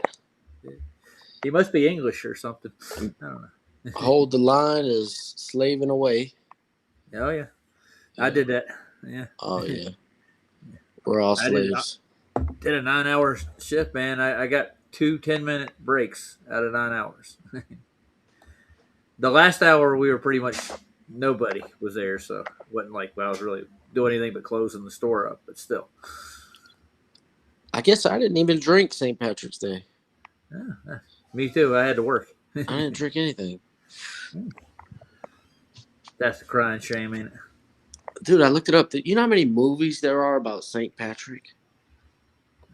He must be English or something. I don't know. Hold the line is slaving away. Oh, yeah. I did that. Yeah. Oh, yeah. We're all I did slaves. Did a 9-hour shift, man. I got 2 10-minute breaks out of 9 hours. The last hour, we were pretty much nobody was there, so it wasn't like I was really doing anything but closing the store up, but still. I guess I didn't even drink St. Patrick's Day. Me too. I had to work. I didn't drink anything. That's the crying shame, ain't it? Dude, I looked it up. You know how many movies there are about St. Patrick?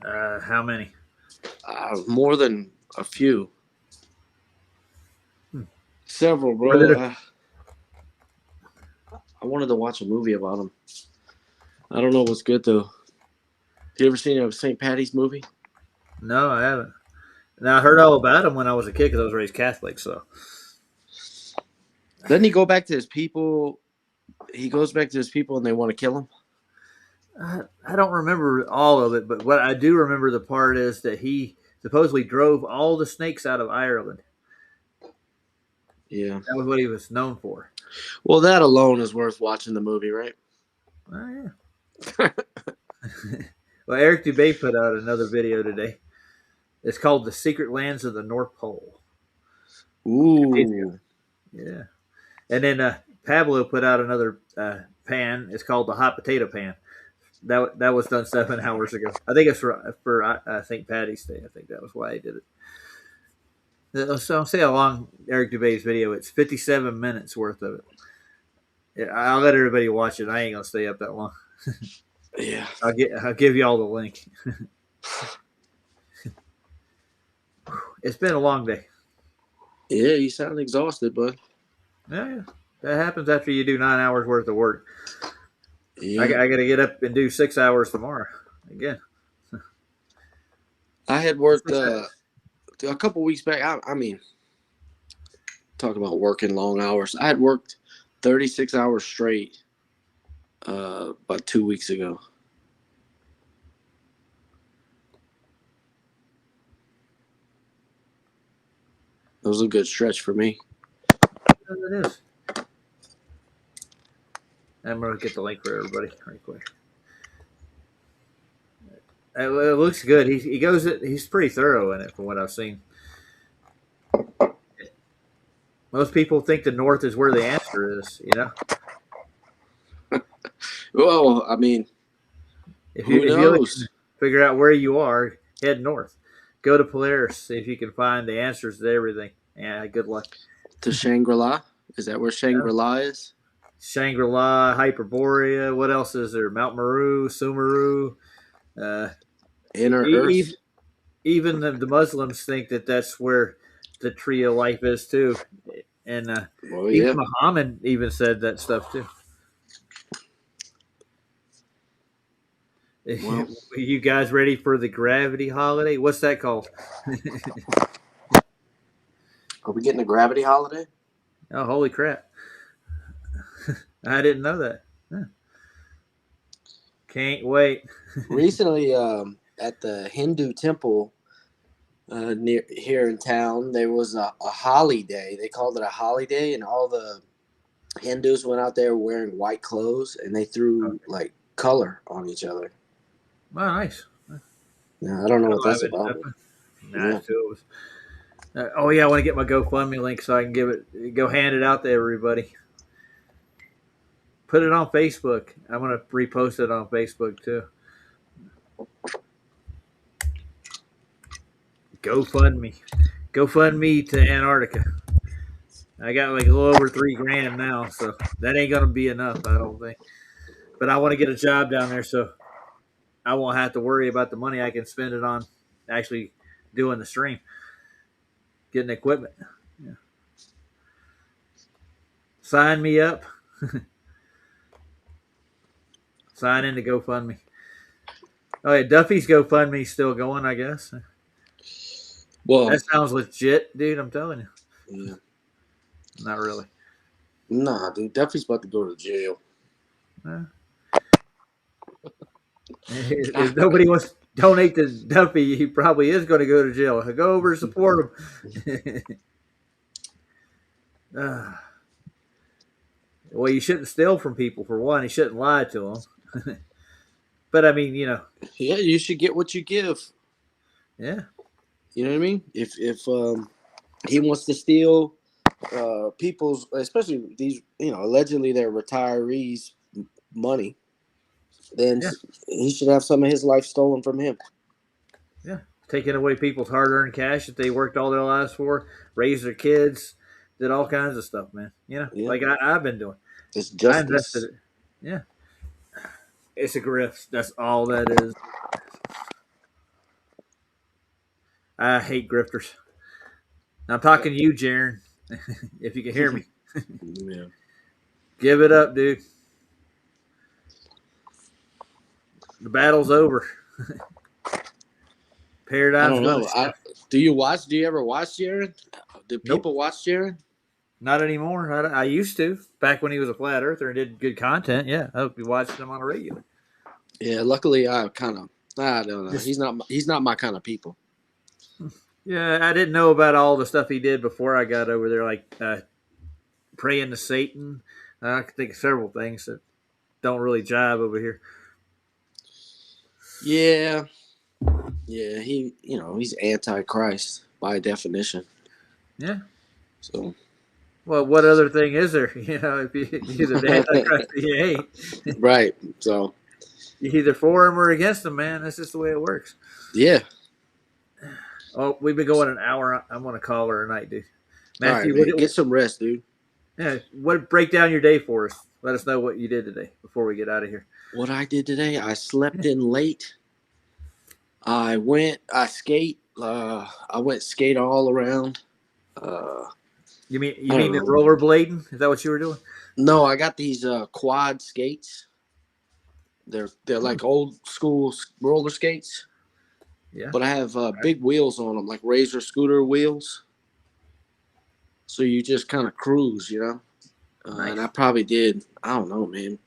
How many? More than a few. Several, What did bro. I wanted to watch a movie about him. I don't know what's good, though. You ever seen a St. Patty's movie? No, I haven't. Now, I heard all about him when I was a kid because I was raised Catholic, so. Doesn't he go back to his people? He goes back to his people and they want to kill him? I don't remember all of it, but what I do remember the part is that he supposedly drove all the snakes out of Ireland. Yeah. That was what he was known for. Well, that alone is worth watching the movie, right? Oh, yeah. Well, Eric Dubé put out another video today. It's called The Secret Lands of the North Pole. Ooh. Yeah. And then Pablo put out another pan. It's called the Hot Potato Pan. That was done 7 hours ago. I think it's for St. Patty's Day. I think that was why he did it. So I'll say how long Eric Dubé's video. It's 57 minutes worth of it. Yeah, I'll let everybody watch it. I ain't gonna stay up that long. Yeah. I'll give you all the link. It's been a long day. Yeah, you sound exhausted, bud. Yeah, that happens after you do 9 hours worth of work. Yeah. I got to get up and do 6 hours tomorrow again. I had worked a couple weeks back. I mean, talking about working long hours. I had worked 36 hours straight about 2 weeks ago. It was a good stretch for me. It is. I'm gonna get the link for everybody right quick. It looks good. He goes. He's pretty thorough in it from what I've seen. Most people think the North is where the answer is. You know, Well, I mean, if who you like knows? to figure out where you are, head north. Go to Polaris. See if you can find the answers to everything. Yeah, good luck. To Shangri-La? Is that where Shangri-La is? Shangri-La, Hyperborea. What else is there? Mount Meru, Sumeru. Inner E- Earth? even the Muslims think that that's where the tree of life is too, and Well, even yeah. Muhammad even said that stuff too. Well. You guys ready for the gravity holiday? What's that called? Are we getting a gravity holiday? Oh, holy crap! I didn't know that. Huh. Can't wait. Recently, at the Hindu temple near here in town, there was a Holi Day. They called it a Holi Day, and all the Hindus went out there wearing white clothes, and they threw like color on each other. Oh, nice. Now, I don't know what I that's haven't- about. Nah, Yeah. too. Oh yeah, I want to get my GoFundMe link so I can go hand it out to everybody. Put it on Facebook. I'm gonna repost it on Facebook too. GoFundMe to Antarctica. I got like a little over $3,000 now, so that ain't gonna be enough, I don't think. But I want to get a job down there, so I won't have to worry about the money. I can spend it on actually doing the stream, getting equipment. Yeah. Sign me up. Sign in to GoFundMe. Oh yeah, Duffy's GoFundMe's still going, I guess. Well, That sounds legit, dude. I'm telling you. yeah. Not really. Nah, dude, Duffy's about to go to jail. If nobody wants to donate to Duffy, he probably is going to go to jail. Go over and support him. Well, you shouldn't steal from people, for one. You shouldn't lie to them. But, I mean, Yeah, you should get what you give. yeah. You know what I mean? If he wants to steal people's, especially these, allegedly they're retirees' money, then Yeah. he should have some of his life stolen from him. Yeah. Taking away people's hard-earned cash that they worked all their lives for, raised their kids, did all kinds of stuff, man. Yeah. Like I've been doing. It's I justice. invested it. Yeah. It's a grift. That's all that is. I hate grifters. I'm talking to you, Jaron. If you can hear me, Yeah. give it up, dude. The battle's over. I Paradigm's don't going know. to Do you ever watch Jaron? Do people watch Jaron? Not anymore. I used to back when he was a flat earther and did good content. Yeah, I would be watching him on a regular. Yeah, luckily I don't know. He's not my kind of people. Yeah, I didn't know about all the stuff he did before I got over there, like praying to Satan. I can think of several things that don't really jive over here. Yeah. Yeah, he's anti-Christ by definition. Yeah. So, Well, what other thing is there? If you're the Antichrist, you ain't. right. So, You're either for him or against him, man. That's just the way it works. yeah. Oh, we've been going an hour. I'm going to call her tonight, dude. All Matthew, right, man. Get some rest, dude. break down your day for us. Let us know what you did today before we get out of here. What I did today, I slept in late. I went skate all around. You mean I don't the know. rollerblading? Is that what you were doing? No, I got these quad skates. They're like old school roller skates. Yeah. But I have big wheels on them, like Razor scooter wheels. So you just kind of cruise, And I probably did, I don't know, man,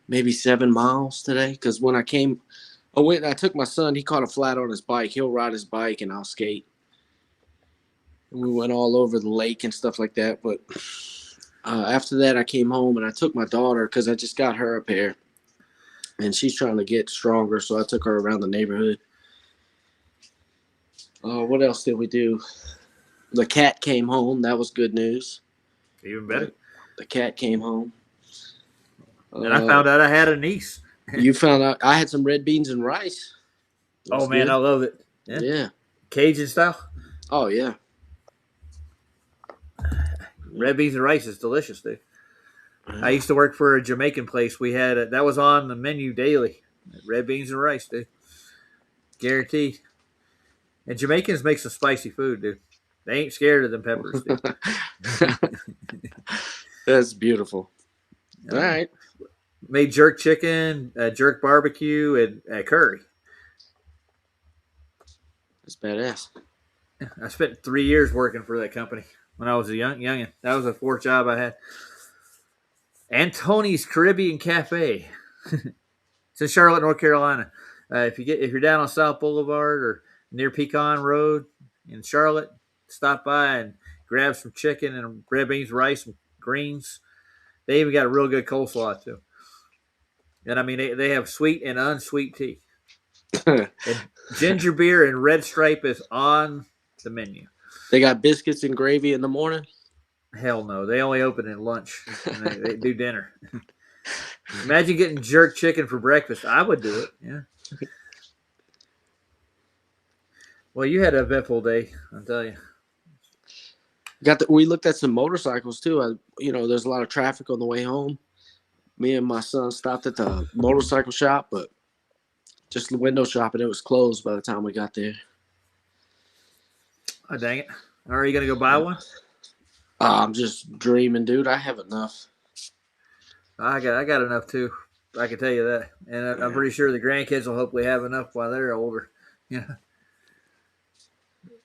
maybe 7 miles today. Because when I went and I took my son. He caught a flat on his bike. He'll ride his bike and I'll skate. And we went all over the lake and stuff like that. But after that, I came home and I took my daughter because I just got her a pair. And she's trying to get stronger, so I took her around the neighborhood. What else did we do? The cat came home. That was good news. Even better. The cat came home. And I found out I had a niece. You found out I had some red beans and rice. Oh, man, good. I love it. Yeah. Cajun style? Oh, yeah. Red beans and rice is delicious, dude. I used to work for a Jamaican place. We had that was on the menu daily. Red beans and rice, dude. Guaranteed. And Jamaicans make some spicy food, dude. They ain't scared of them peppers, dude. That's beautiful. All right. Made jerk chicken, jerk barbecue, and curry. That's badass. I spent 3 years working for that company when I was a youngin'. That was the fourth job I had. Antoni's Caribbean Cafe. It's in Charlotte, North Carolina. If you're down on South Boulevard or near Pecan Road in Charlotte, stop by and grab some chicken and red beans, rice, and greens. They even got a real good coleslaw too. And I mean, they have sweet and unsweet tea. And ginger beer and Red Stripe is on the menu. They got biscuits and gravy in the morning? Hell no. They only open at lunch. And they do dinner. Imagine getting jerk chicken for breakfast. I would do it. Yeah. Well, you had an eventful day, I'll tell you. We looked at some motorcycles too. There's a lot of traffic on the way home. Me and my son stopped at the motorcycle shop, but just the window shop, and it was closed by the time we got there. Oh, dang it. Are you going to go buy one? I'm just dreaming, dude. I have enough. I got enough too. I can tell you that. And I'm pretty sure the grandkids will hopefully have enough while they're older. Yeah.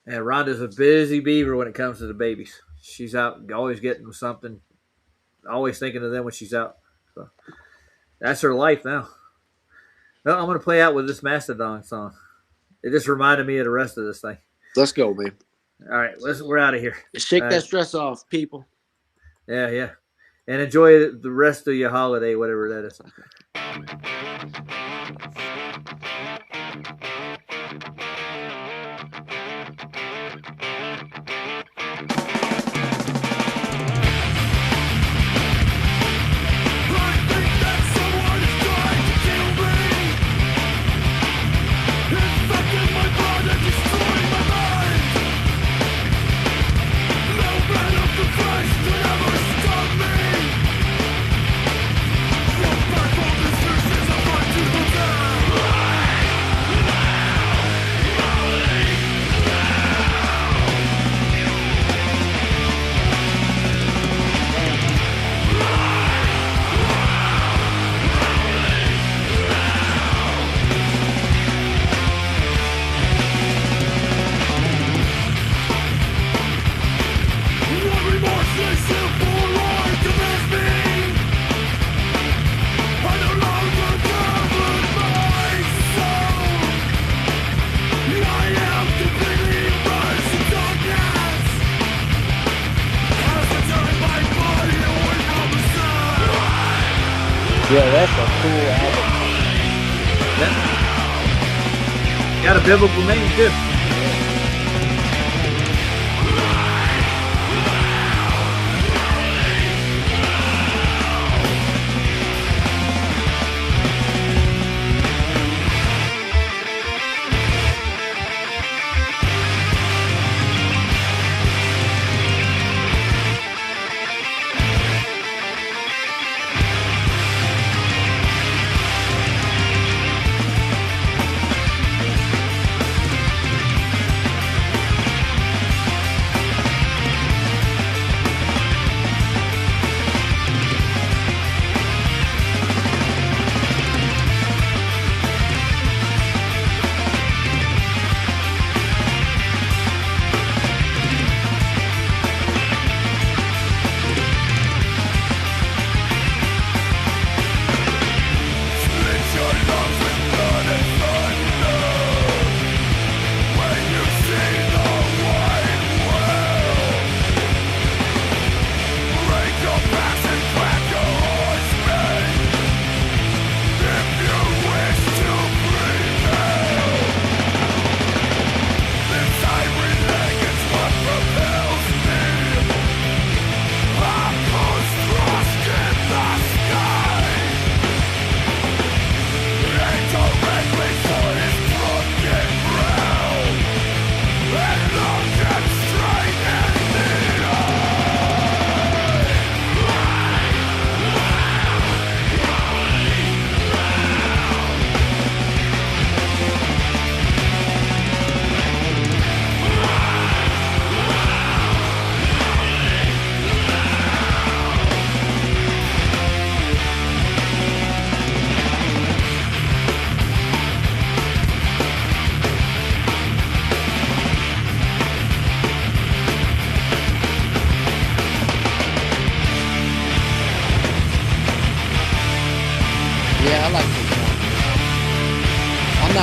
And Rhonda's a busy beaver when it comes to the babies. She's out always getting something, always thinking of them when she's out. So that's her life now. Well, I'm going to play out with this Mastodon song. It just reminded me of the rest of this thing. Let's go, man. All right, we're out of here. Shake that stress off, people. Yeah. And enjoy the rest of your holiday, whatever that is. Yeah, that's a cool album. Yeah. Got a biblical name too.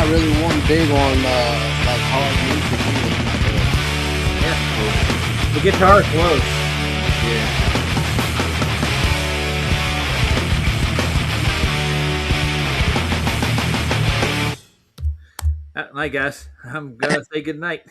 not really one big on like hard music either. The guitar close. Yeah. Night, guys. I'm gonna say good night.